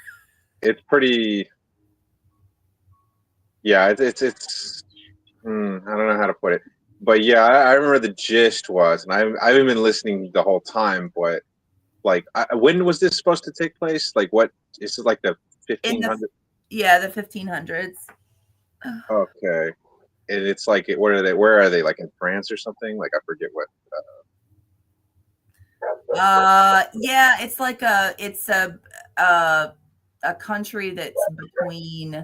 It's pretty. Yeah, it's. I don't know how to put it, but yeah, I remember the gist was, and I haven't been listening the whole time, but like, when was this supposed to take place? Like, what is it, like the 1500s? Yeah, the 1500s. Okay, and it's like, where are they? Like in France or something? Like I forget what. Yeah, it's like a country that's between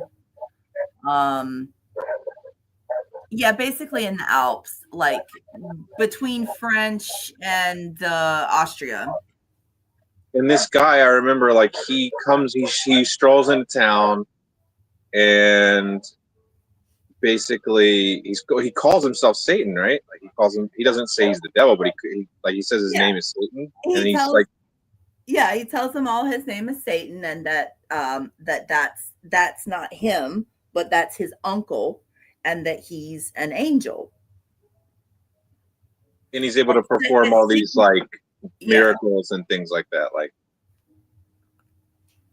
yeah, basically in the Alps, like between French and Austria. And this guy, I remember, like he strolls into town, and basically he calls himself Satan, right? Like he doesn't say he's the devil, but he says his Yeah. name is Satan, and He he's tells like, yeah, he tells them all his name is Satan and that that's not him, but that's his uncle and that he's an angel. and he's able to perform all these like miracles and things like that. Like,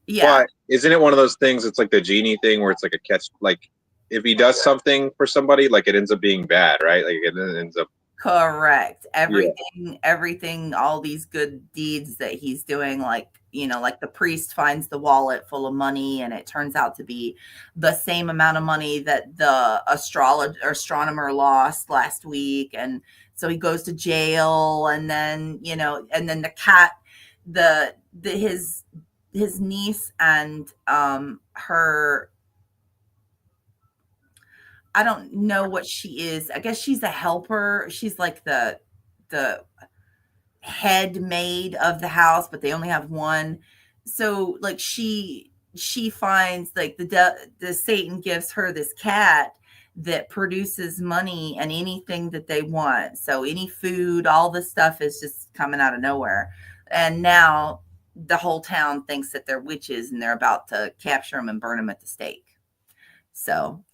yeah. but isn't it one of those things? It's like the genie thing where it's like a catch. Like, if he does something for somebody, like it ends up being bad, right? Like it ends up Correct. Everything, all these good deeds that he's doing, like, like the priest finds the wallet full of money and it turns out to be the same amount of money that the astronomer lost last week. And so he goes to jail, and then, and then the cat, his niece and her, I don't know what she is. I guess she's a helper. She's like the head maid of the house, but they only have one. So like she finds like the Satan gives her this cat that produces money and anything that they want. So any food, all this stuff is just coming out of nowhere. And now the whole town thinks that they're witches and they're about to capture them and burn them at the stake. So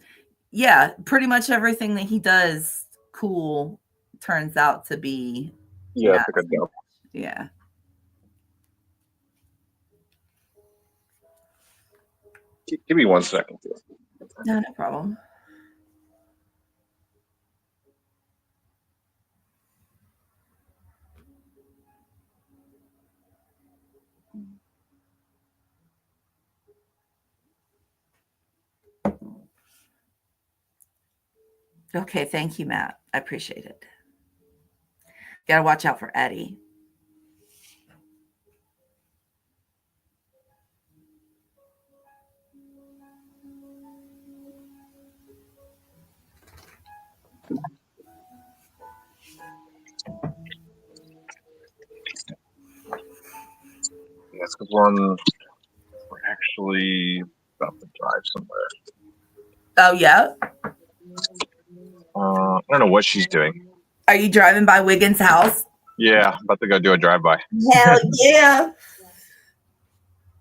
yeah, pretty much everything that he does cool turns out to be it's like a joke. Yeah. Give me 1 second. No problem. Okay, thank you, Matt. I appreciate it. Gotta watch out for Eddie. Yes, because we're actually about to drive somewhere. Oh yeah. I don't know what she's doing. Are you driving by Wiggins' house? Yeah, about to go do a drive-by. Hell yeah.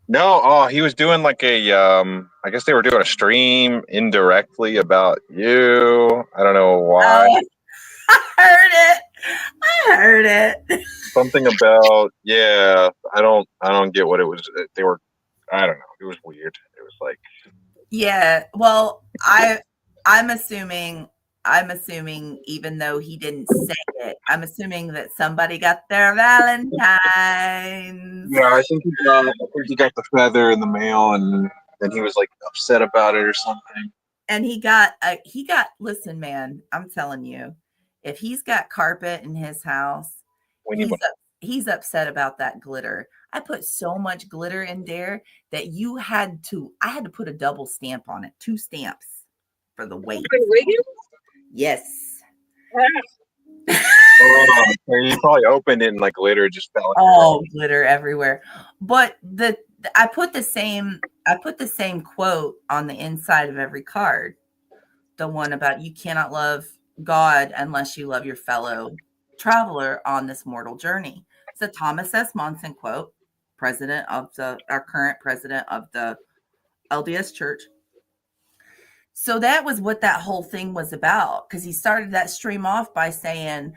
No, he was doing like a I guess they were doing a stream indirectly about you. I don't know why. Oh, I heard it. Something about I don't get what it was. They were, I don't know. It was weird. It was like, yeah. Well, I'm assuming even though he didn't say it, I'm assuming that somebody got their Valentine's. yeah, I think he got the feather in the mail, and then he was like upset about it or something. And listen, man, I'm telling you, if he's got carpet in his house, he's upset about that glitter. I put so much glitter in there that I had to put a double stamp on it, 2 stamps for the weight. Yes. He probably opened it and like glitter just fell. Oh, glitter everywhere. But I put the same quote on the inside of every card. The one about you cannot love God unless you love your fellow traveler on this mortal journey. It's a Thomas S. Monson quote, our current president of the LDS Church. So that was what that whole thing was about, because he started that stream off by saying,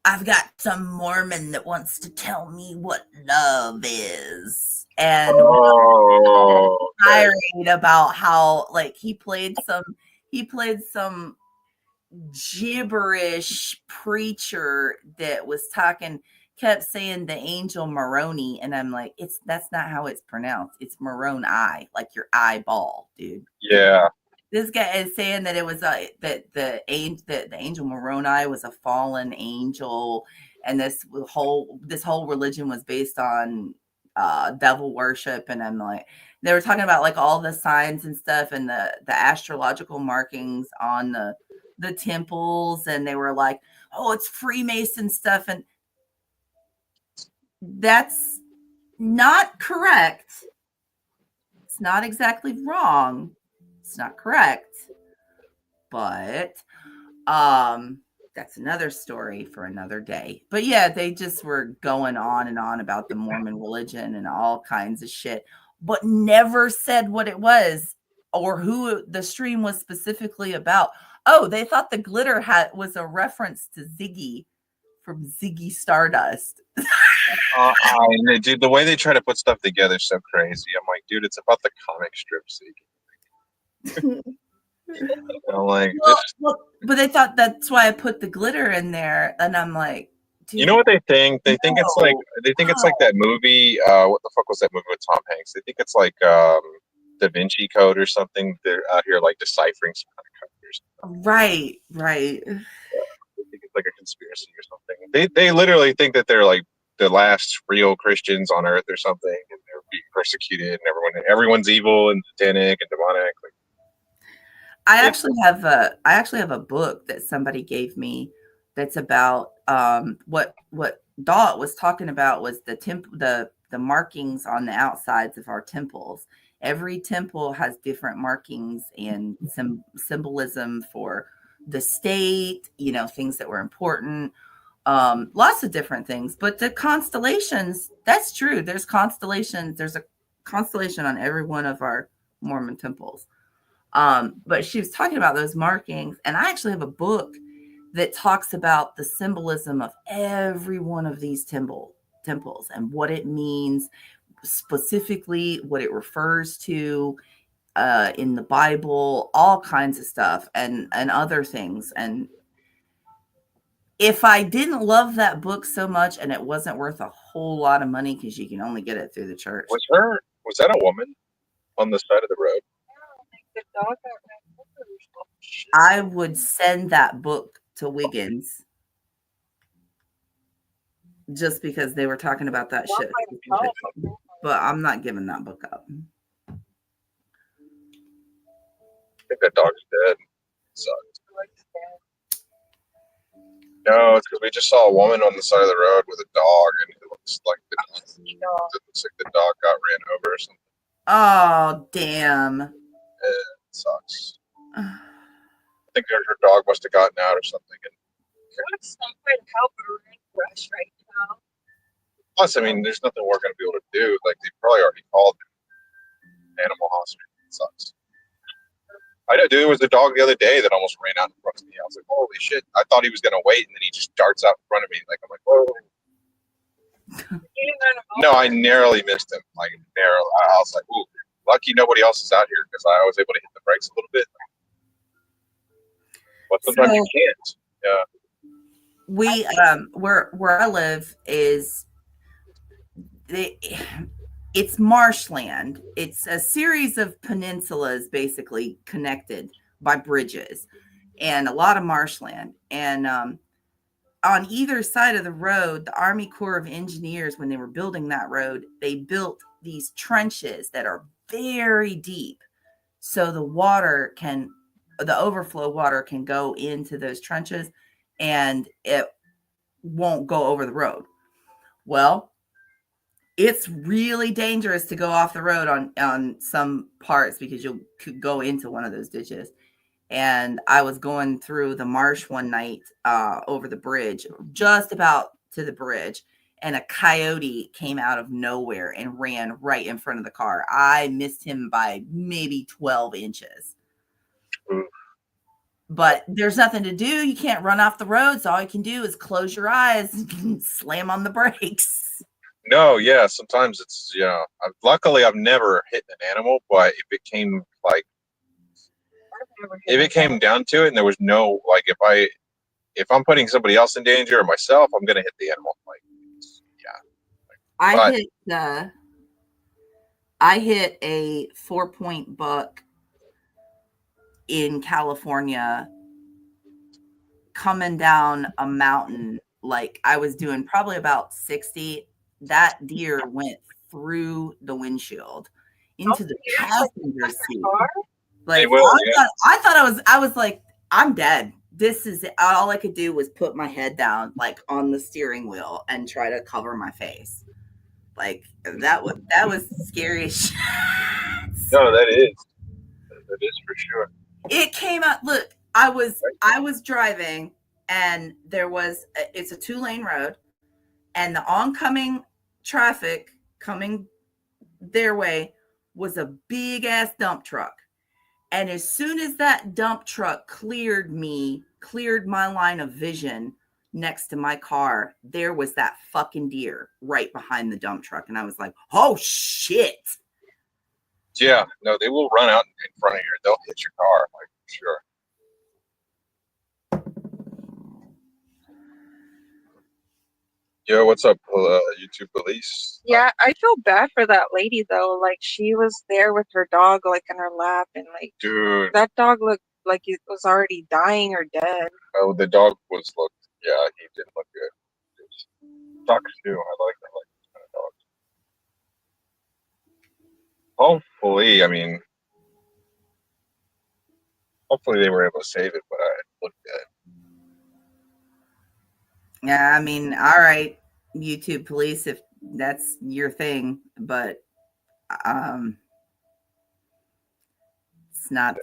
I've got some Mormon that wants to tell me what love is. And tirade about how like he played some gibberish preacher that was kept saying the angel Moroni, and I'm like, that's not how it's pronounced. It's Moroni, like your eyeball, dude. Yeah. This guy is saying that it was that the angel Moroni was a fallen angel, and this whole religion was based on devil worship. And I'm like, they were talking about like all the signs and stuff and the astrological markings on the temples, and they were like, oh, it's Freemason stuff, and that's not correct. It's not exactly wrong. It's not correct. But that's another story for another day. But yeah, they just were going on and on about the Mormon religion and all kinds of shit, but never said what it was or who the stream was specifically about. Oh, they thought the glitter hat was a reference to Ziggy from Ziggy Stardust. Dude, the way they try to put stuff together is so crazy. I'm like, dude, it's about the comic strips. I'm like, well, but they thought that's why I put the glitter in there, and I'm like, dude, you know what they think? They think it's like it's like that movie. What the fuck was that movie with Tom Hanks? They think it's like Da Vinci Code or something. They're out here like deciphering some kind of code or something. Right. They think it's like a conspiracy or something. They literally think that they're like the last real Christians on Earth or something, and they're being persecuted, and everyone's evil and satanic and demonic. Like, I actually have a book that somebody gave me that's about what Dot was talking about was the markings on the outsides of our temples. Every temple has different markings and symbolism for the state, things that were important, lots of different things. But the constellations, that's true. There's constellations. There's a constellation on every one of our Mormon temples. But she was talking about those markings, and I actually have a book that talks about the symbolism of every one of these temples and what it means, specifically what it refers to in the Bible, all kinds of stuff, and other things. And if I didn't love that book so much, and it wasn't worth a whole lot of money because you can only get it through the church. Was that a woman on the side of the road? I would send that book to Wiggins just because they were talking about that shit. But I'm not giving that book up. I think that dog's dead. Sucks. No, it's because we just saw a woman on the side of the road with a dog, and it looks like the dog got ran over or something. Oh, damn. It sucks. I think her dog must have gotten out or something. There's some way to help her rush right now. Plus, I mean, there's nothing we're going to be able to do. Like, they probably already called animal hospital. It sucks. I know, dude. It was the dog the other day that almost ran out in front of me. I was like, holy shit. I thought he was going to wait, and then he just darts out in front of me. Like, I'm like, whoa. No, I narrowly missed him. Like, narrowly. I was like, ooh, lucky nobody else is out here because I was able to hit the brakes a little bit. But sometimes you can't. Yeah. We where I live is it's marshland. It's a series of peninsulas basically connected by bridges and a lot of marshland. And on either side of the road, the Army Corps of Engineers, when they were building that road, they built these trenches that are very deep. So the overflow water can go into those trenches and it won't go over the road. Well, it's really dangerous to go off the road on some parts because you could go into one of those ditches. And I was going through the marsh one night over the bridge, just about to the bridge, and a coyote came out of nowhere and ran right in front of the car. I missed him by maybe 12 inches. But there's nothing to do. You can't run off the road. So all you can do is close your eyes and slam on the brakes. No, yeah, sometimes it's, luckily I've never hit an animal, but if it came down to it and there was no, like, if I'm putting somebody else in danger or myself, I'm going to hit the animal. Like, yeah. I hit a 4-point buck in California coming down a mountain. Like I was doing probably about 60. That deer went through the windshield into the passenger seat. Like I thought I was like, I'm dead. This is all I could do was put my head down like on the steering wheel and try to cover my face. Like that was scary as shit. No, that is for sure. It came out. Look, I was driving, and it's a 2-lane road, and the oncoming traffic coming their way was a big ass dump truck. And as soon as that dump truck cleared my line of vision next to my car, there was that fucking deer right behind the dump truck. And I was like, oh shit. Yeah, no, they will run out in front of you. They'll hit your car, like, sure. Yo, what's up, YouTube police? Yeah, I feel bad for that lady though. Like she was there with her dog, like in her lap, and like, dude, that dog looked like it was already dying or dead. Oh, the dog he didn't look good. Sucks too. I like this kind of dogs. Hopefully, hopefully they were able to save it, but it looked dead. Yeah, all right, YouTube police, if that's your thing, but it's not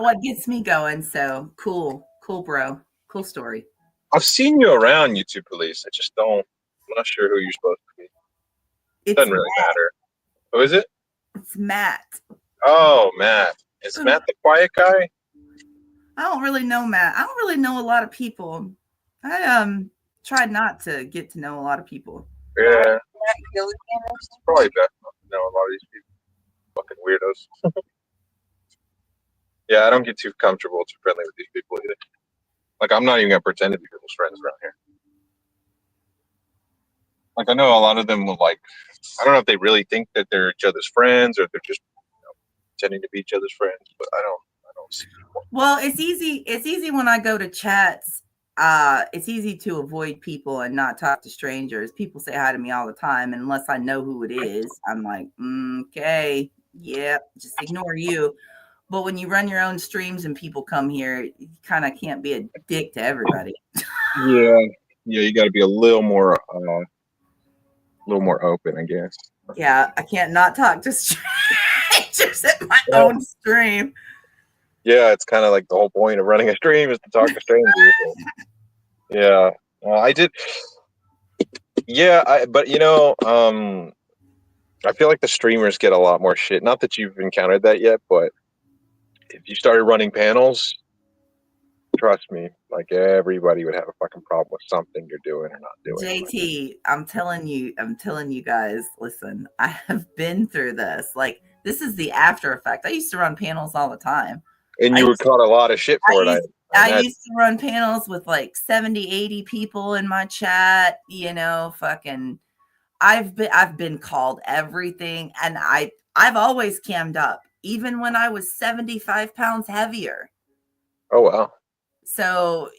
what gets me going. So cool, bro. Cool story. I've seen you around, YouTube police. I'm not sure who you're supposed to be. It doesn't really matter. Who is it? It's Matt. Oh, Matt. Is Matt the quiet guy? I don't really know Matt. I don't really know a lot of people. I tried not to get to know a lot of people. Yeah. It's probably best not to know a lot of these people. Fucking weirdos. Yeah, I don't get too comfortable, too friendly with these people either. Like, I'm not even going to pretend to be people's friends around here. Like, I know a lot of them will, like, I don't know if they really think that they're each other's friends or they're just pretending to be each other's friends, but I don't see people. Well, it's easy when I go to chats. It's easy to avoid people and not talk to strangers. People say hi to me all the time. And unless I know who it is, I'm like, okay, yeah, just ignore you. But when you run your own streams and people come here, you kind of can't be a dick to everybody. Yeah, you got to be a little more open, I guess. Yeah, I can't not talk to strangers at my own stream. Yeah, it's kind of like the whole point of running a stream is to talk to strangers. Yeah, I did. Yeah, but I feel like the streamers get a lot more shit. Not that you've encountered that yet, but if you started running panels, trust me, like everybody would have a fucking problem with something you're doing or not doing. JT, I'm telling you guys, listen, I have been through this. Like, this is the after effect. I used to run panels all the time. And you would caught a lot of shit for it. I used to run panels with like 70, 80 people in my chat, fucking I've been called everything, and I've always cammed up, even when I was 75 pounds heavier. Oh wow. So,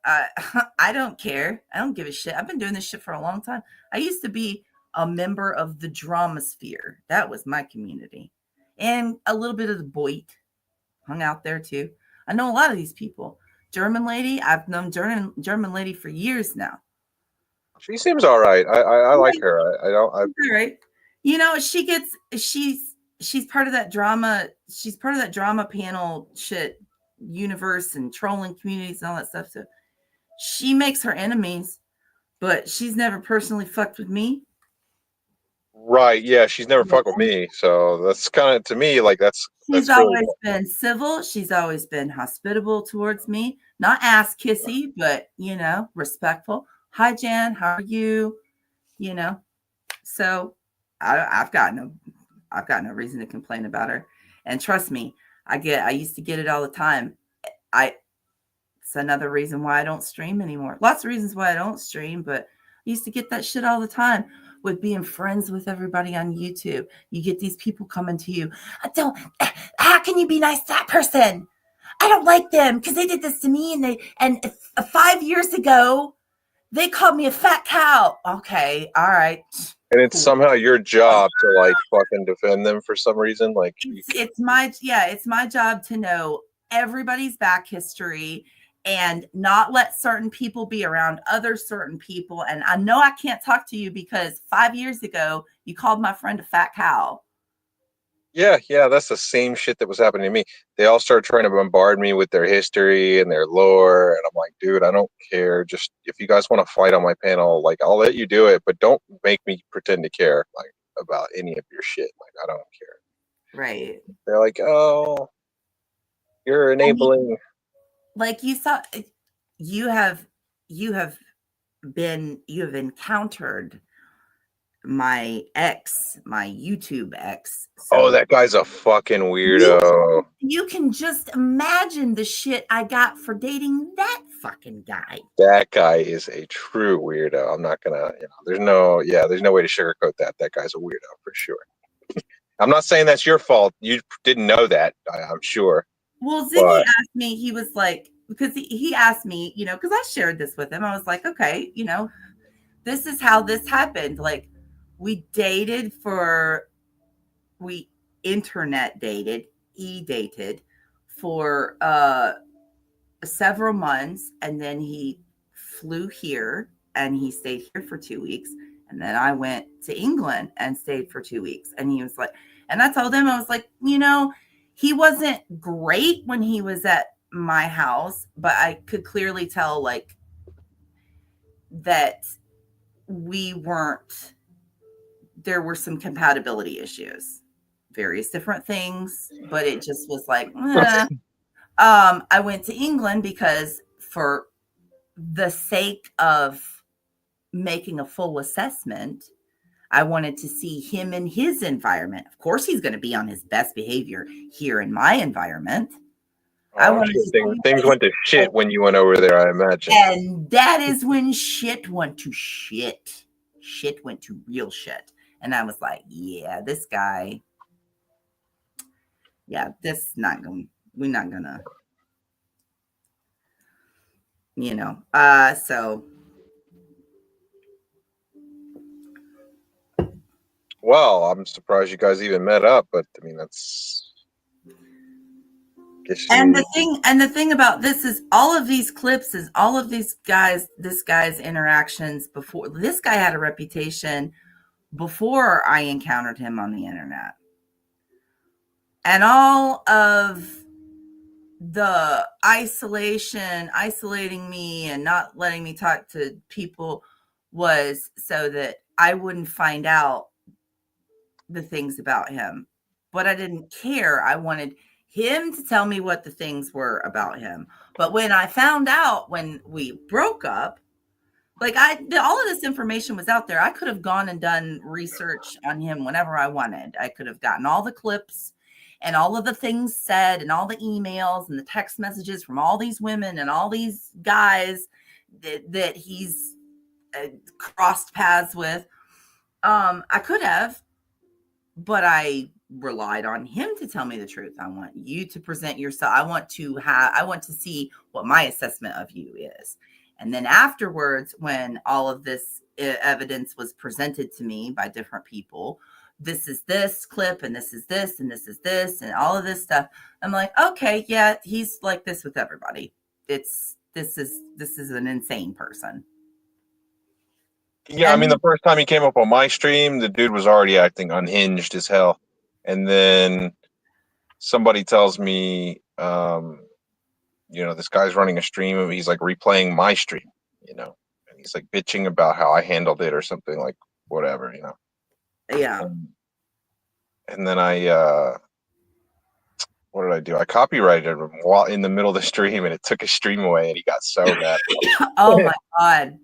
I don't care. I don't give a shit. I've been doing this shit for a long time. I used to be a member of the drama sphere. That was my community. And a little bit of the Boit. Hung out there too. I know a lot of these people. German lady, I've known German lady for years now. She seems all right. I like her. All right. She's part of that drama. She's part of that drama panel shit universe and trolling communities and all that stuff. So she makes her enemies, but she's never personally fucked with me. Right. Yeah. She's never fucked with me. So that's kind of, to me, like she's always been civil. She's always been hospitable towards me. Not ass kissy, but, respectful. Hi, Jan. How are you? So I've got no reason to complain about her. And trust me, I used to get it all the time. It's another reason why I don't stream anymore. Lots of reasons why I don't stream, but I used to get that shit all the time with being friends with everybody on YouTube. You get these people coming to you. How can you be nice to that person? I don't like them because they did this to me, and 5 years ago they called me a fat cow. Okay, all right, And it's cool. somehow your job to like fucking defend them for some reason. Like It's my job to know everybody's back history and not let certain people be around other certain people. And I know I can't talk to you because 5 years ago you called my friend a fat cow. yeah, that's the same shit that was happening to me. They all start trying to bombard me with their history and their lore, and I'm like, dude, I don't care. Just if you guys want to fight on my panel, like I'll let you do it, but don't make me pretend to care like about any of your shit. Like I don't care. Right. They're like, oh, you're I mean, enabling. like you saw, you have you have you have encountered my YouTube ex. Oh, So that guy's a fucking you weirdo. you can just imagine the shit I got for dating that fucking guy. That guy is a true weirdo. I'm not gonna, there's no way to sugarcoat that. That guy's a weirdo for sure. I'm not saying that's your fault. You didn't know that, I'm sure. Well, Ziggy But asked me, he was like, because he asked me, because I shared this with him. I was like, okay, this is how this happened. Like, we dated we internet dated, dated for several months, and then he flew here and he stayed here for 2 weeks, and then I went to England and stayed for 2 weeks. And he was like, and I told him, I was like, he wasn't great when he was at my house, but I could clearly tell like that we weren't there were some compatibility issues, various different things, but it just was like, I went to England because for the sake of making a full assessment, I wanted to see him in his environment. Of course, he's going to be on his best behavior here in my environment. I I'm wanted sure to things see went to shit when you went over there, I imagine. and that is when shit went to shit. Shit went to real shit. And I was like, yeah, this guy, this not going, we're not gonna, so. Well, I'm surprised you guys even met up, but I mean, that's. Guess And you. the thing about this is all of these clips is all of this guy's interactions before. This guy had a reputation before I encountered him on the internet. And all of the isolating me and not letting me talk to people was so that I wouldn't find out the things about him. But I didn't care. I wanted him to tell me what the things were about him. But when I found out when we broke up, like all of this information was out there. I could have gone and done research on him whenever I wanted. I could have gotten all the clips and all of the things said and all the emails and the text messages from all these women and all these guys that he's crossed paths with. I could have, but I relied on him to tell me the truth. I want you to present yourself. I want to see what my assessment of you is. And then afterwards, when all of this evidence was presented to me by different people, this is this clip and this is this and this is this and all of this stuff. I'm like, okay, yeah, he's like this with everybody. This is an insane person. Yeah, I mean, the first time he came up on my stream, the dude was already acting unhinged as hell. And then somebody tells me, this guy's running a stream and he's like replaying my stream, and he's like bitching about how I handled it or something, like whatever. Yeah. And then what did I do? I copyrighted him while in the middle of the stream, and it took his stream away, and he got so mad. Oh my God.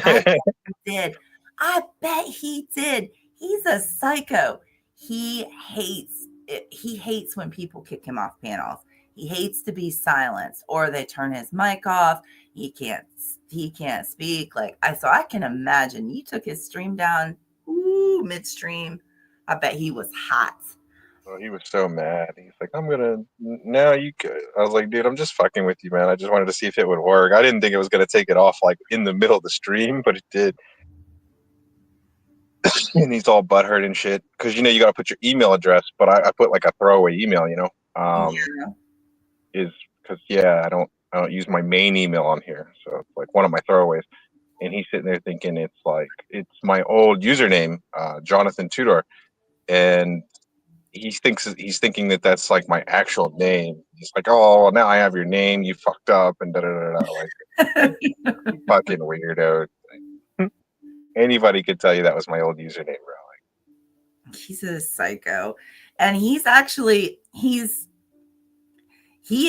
I bet he did. I bet he did. He's a psycho. He hates when people kick him off panels. He hates to be silenced or they turn his mic off. He can't speak. So I can imagine you took his stream down midstream. I bet he was hot. Oh, he was so mad. He's like, "I'm gonna now you could." I was like, "Dude, I'm just fucking with you, man. I just wanted to see if it would work. I didn't think it was gonna take it off like in the middle of the stream, but it did." And he's all butthurt and shit because you got to put your email address, but I put like a throwaway email, Yeah. is because I don't use my main email on here, so it's like one of my throwaways. And he's sitting there thinking it's my old username, Jonathan Tudor, and he's thinking that that's like my actual name. He's like, "Oh, well, now I have your name. You fucked up," and da da da da. Like, you fucking weirdo. Anybody could tell you that was my old username, bro. He's a psycho. And he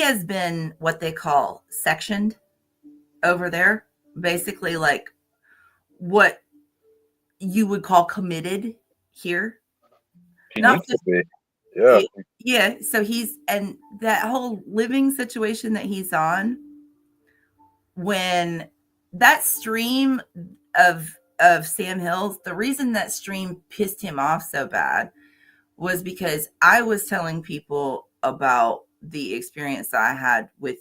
has been what they call sectioned over there. Basically like what you would call committed here. He Not needs to just be. Yeah. yeah, so and that whole living situation that he's on, when that stream of Sam Hill's, the reason that stream pissed him off so bad was because I was telling people about the experience that I had with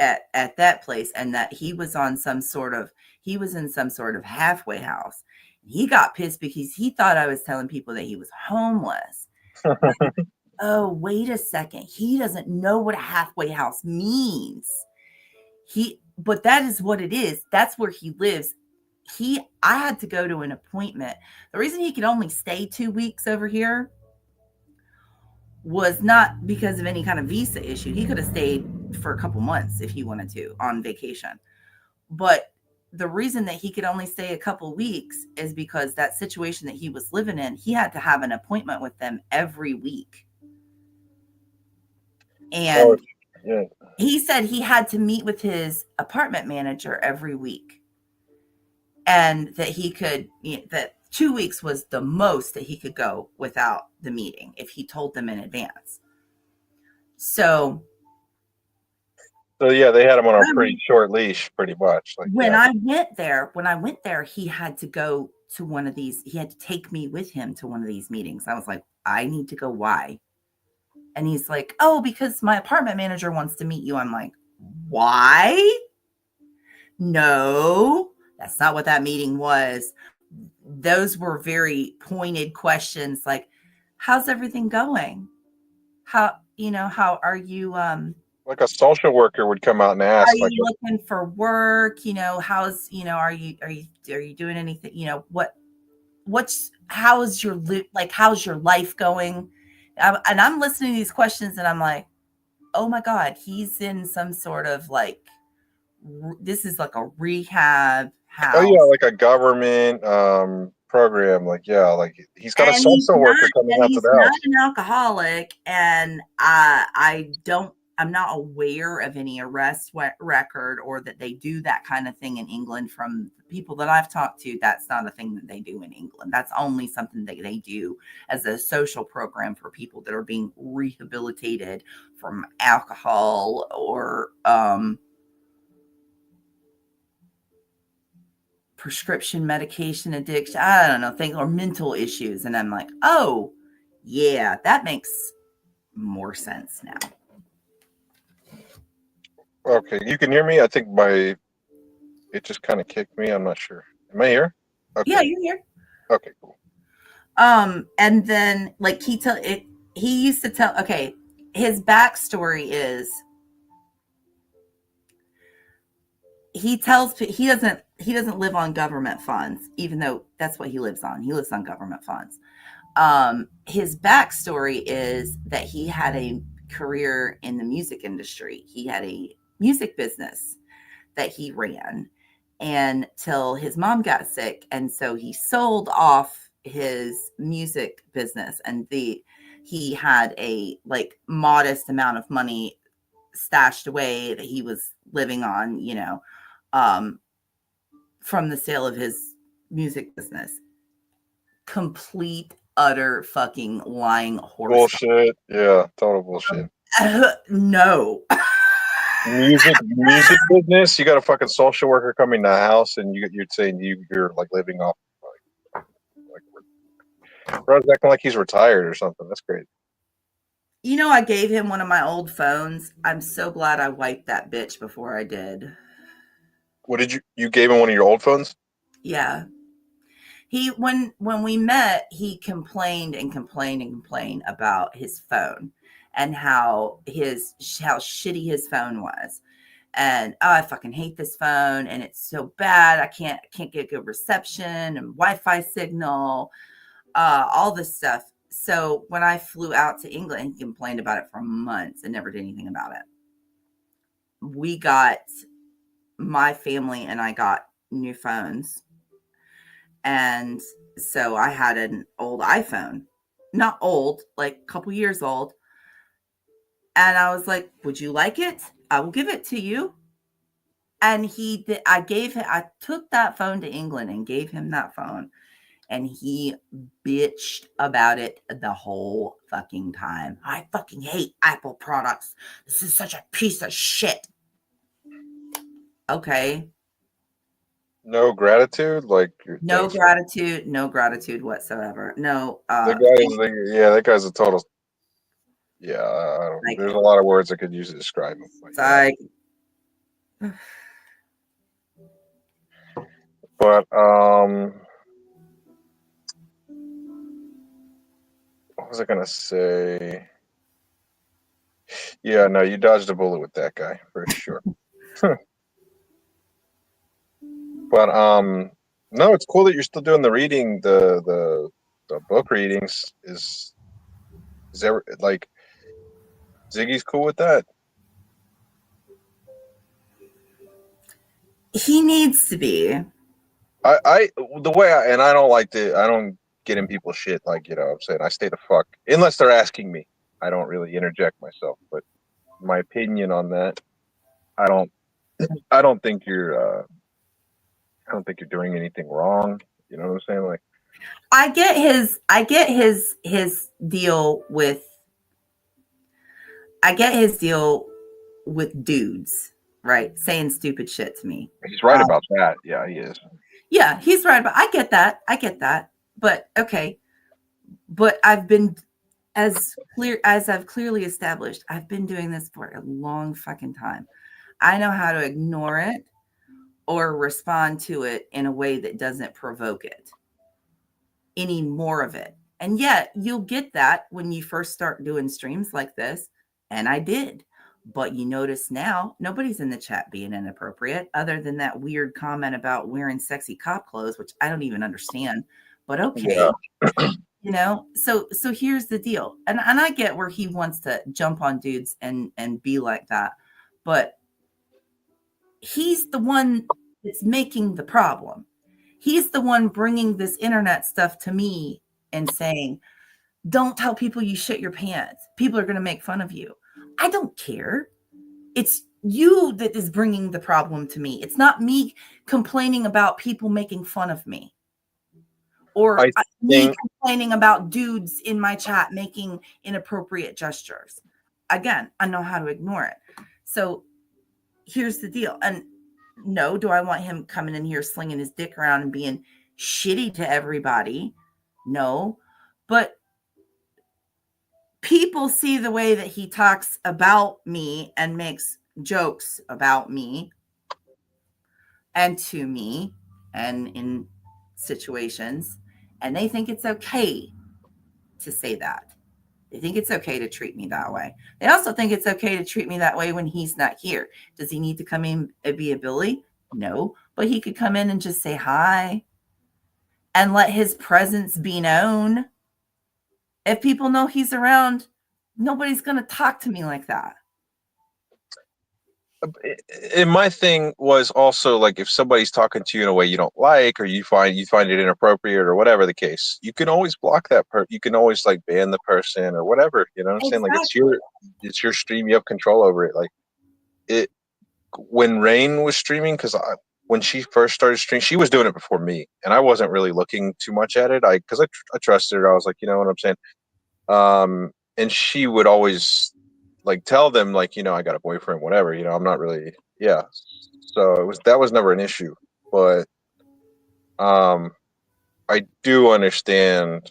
at that place, and that he was in some sort of halfway house. He got pissed because he thought I was telling people that he was homeless. Oh, wait a second. He doesn't know what a halfway house means. But that is what it is. That's where he lives. I had to go to an appointment. The reason he could only stay 2 weeks over here was not because of any kind of visa issue. He could have stayed for a couple months if he wanted to on vacation. But the reason that he could only stay a couple weeks is because that situation that he was living in, he had to have an appointment with them every week. And Yeah. he said he had to meet with his apartment manager every week. And that that 2 weeks was the most that he could go without the meeting if he told them in advance. So yeah, they had him on a pretty short leash, pretty much. Like, when I went there, he had to go to one of these. He had to take me with him to one of these meetings. I was like, I need to go. Why? And he's like, oh, because my apartment manager wants to meet you. I'm like, why? No, that's not what that meeting was. Those were very pointed questions like, how's everything going? How are you like a social worker would come out and ask, are you looking for work? How's are you doing anything? How's your life going? And I'm listening to these questions and I'm like, oh my God, he's in some sort of this is like a rehab house. Oh yeah, like a government program. Like, yeah, like he's got a social worker coming out to the house. He's not an alcoholic, and I'm not aware of any arrest record or that they do that kind of thing in England. From people that I've talked to, that's not a thing that they do in England. That's only something that they do as a social program for people that are being rehabilitated from alcohol or prescription medication addiction, I don't know, things or mental issues. And I'm like, oh, yeah, that makes more sense now. Okay, you can hear me? I think it just kind of kicked me. I'm not sure. Am I here? Okay. Yeah, you're here. Okay, cool. And then he used to tell, okay, his backstory is he doesn't live on government funds, even though that's what he lives on. He lives on government funds. His backstory is that he had a career in the music industry. He had a music business that he ran until his mom got sick. And so he sold off his music business and he had a modest amount of money stashed away that he was living on, from the sale of his music business. Complete, utter fucking lying horse. Bullshit. Yeah, total bullshit. No. Music business. You got a fucking social worker coming to the house, and you're saying you're like living off like bro's acting like he's retired or something. That's crazy. You know, I gave him one of my old phones. I'm so glad I wiped that bitch before I did. What did you gave him one of your old phones? Yeah. He when we met, he complained and complained and complained about his phone and how shitty his phone was. And oh, I fucking hate this phone and it's so bad. I can't get good reception and Wi-Fi signal, all this stuff. So when I flew out to England, he complained about it for months and never did anything about it. We got My family and I got new phones. And so I had an old iPhone, not old, like a couple years old. And I was like, would you like it? I will give it to you. And he did. I took that phone to England and gave him that phone. And he bitched about it the whole fucking time. I fucking hate Apple products. This is such a piece of shit. Okay. No gratitude, like No thanks for gratitude whatsoever. No, that guy's a total. Yeah, I don't, there's a lot of words I could use to describe him. But, yeah. like, But what was I gonna say? Yeah, no, you dodged a bullet with that guy for sure. But no, it's cool that you're still doing the reading, the book readings. Is there like Ziggy's cool with that? he needs to be. I the way I don't get in people's shit, like, you know what I'm saying, I stay the fuck unless they're asking me. I don't really interject myself, but my opinion on that, I don't I don't think you're I don't think you're doing anything wrong. You know what I'm saying? Like, I get his deal with I get his deal with dudes, right? Saying stupid shit to me. he's right about that. Yeah, he is. Yeah, he's right. But I get that. I get that. But okay. But I've been as I've clearly established, I've been doing this for a long fucking time. I know how to ignore it or respond to it in a way that doesn't provoke it any more of it. And yet you'll get that when you first start doing streams like this. And I did. But you notice now nobody's in the chat being inappropriate other than that weird comment about wearing sexy cop clothes, which I don't even understand. But okay. Yeah. You know, so here's the deal. And I get where he wants to jump on dudes and be like that. But he's the one that's making the problem. He's the one bringing this internet stuff to me and saying, don't tell people you shit your pants. People are going to make fun of you. I don't care. It's you that is bringing the problem to me. It's not me complaining about people making fun of me or me complaining about dudes in my chat making inappropriate gestures. Again, I know how to ignore it. So here's the deal. And no, do I want him coming in here slinging his dick around and being shitty to everybody? No. But people see the way that he talks about me and makes jokes about me and to me and in situations, and they think it's okay to say that. They think it's okay to treat me that way. They also think it's okay to treat me that way when he's not here. Does he need to come in and be a bully? No, but he could come in and just say hi and let his presence be known. If people know he's around, nobody's going to talk to me like that. And my thing was also, like, if somebody's talking to you in a way you don't like, or you find it inappropriate, or whatever the case, you can always block that person. You can always, like, ban the person or whatever. You know what I'm saying? Like, it's your stream. You have control over it. Like, it when Rain was streaming, because when she first started streaming, she was doing it before me, and I wasn't really looking too much at it. I trusted her. I was like, you know what I'm saying. And she would always, like, tell them, like, you know, I got a boyfriend, whatever, you know, I'm not really, yeah. So that was never an issue. But I do understand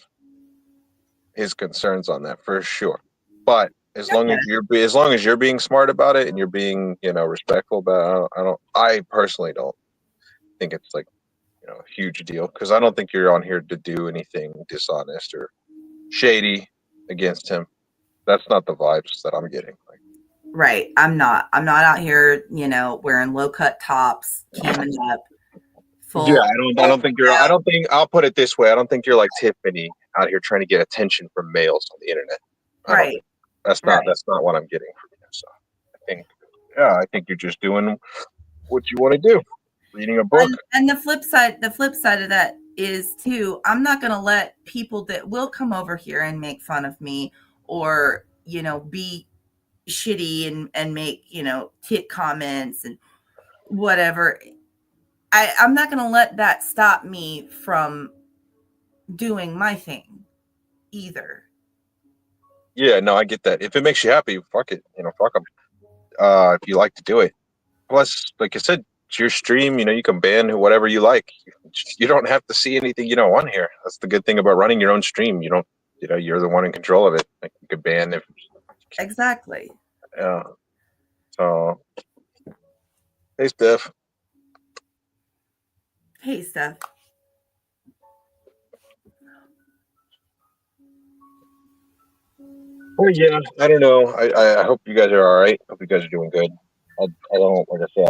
his concerns on that for sure. But as long as you're being smart about it and you're being, respectful about it, I personally don't think it's like, a huge deal, because I don't think you're on here to do anything dishonest or shady against him. That's not the vibes that I'm getting. Like, Right. I'm not out here, wearing low cut tops, camming up, full. yeah, I don't think you're. I don't think I'll put it this way. I don't think you're like Tiffany out here trying to get attention from males on the internet. Right. That's Right. not what I'm getting from you. So I think you're just doing what you want to do, reading a book. And the flip side of that is too, I'm not going to let people that will come over here and make fun of me or, be shitty and make, tit comments and whatever. I'm not going to let that stop me from doing my thing either. Yeah, no, I get that. If it makes you happy, fuck it. Fuck them. If you like to do it. Plus, like I said, it's your stream. You can ban whatever you like. You don't have to see anything you don't want here. That's the good thing about running your own stream. You don't, you're the one in control of it. Like, you could ban if. Exactly. Yeah. So, hey, Steph. Hey, Steph. Well, yeah, I don't know. I hope you guys are all right. Hope you guys are doing good. I don't, like I said, I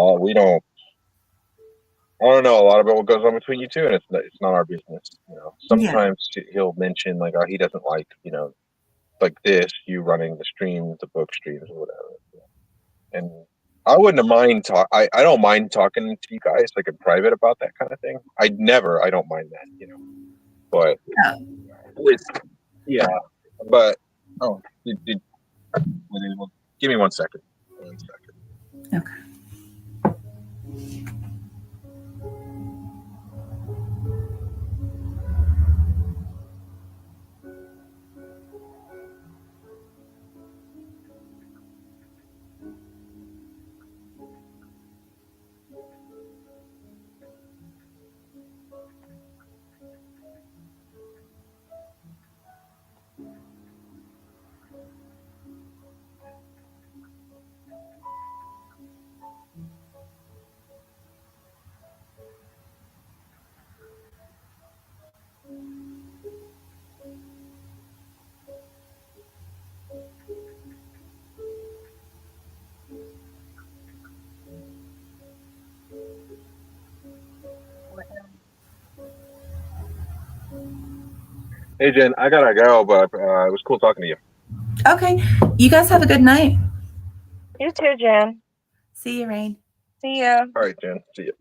don't know a lot about what goes on between you two, and it's not our business. Sometimes he'll mention like, oh, he doesn't like, like this, you running the streams, the book streams or whatever. And I wouldn't mind I don't mind talking to you guys like in private about that kind of thing. I don't mind that, but but give me 1 second. 1 second. Okay. Hey Jen, I gotta go, but it was cool talking to you. Okay. You guys have a good night. You too, Jen. See you, Rain. See ya. All right, Jen. See you.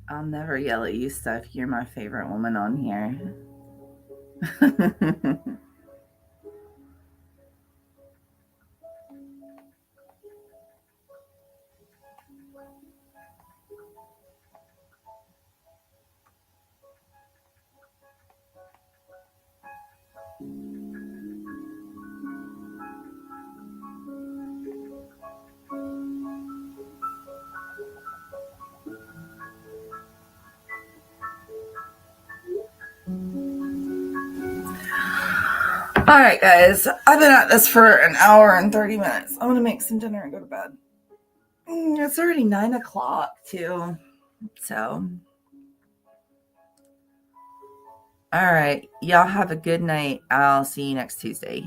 I'll never yell at you, Steph. You're my favorite woman on here. All right, guys. I've been at this for an hour and 30 minutes. I'm going to make some dinner and go to bed. It's already 9 o'clock, too. So, all right. Y'all have a good night. I'll see you next Tuesday.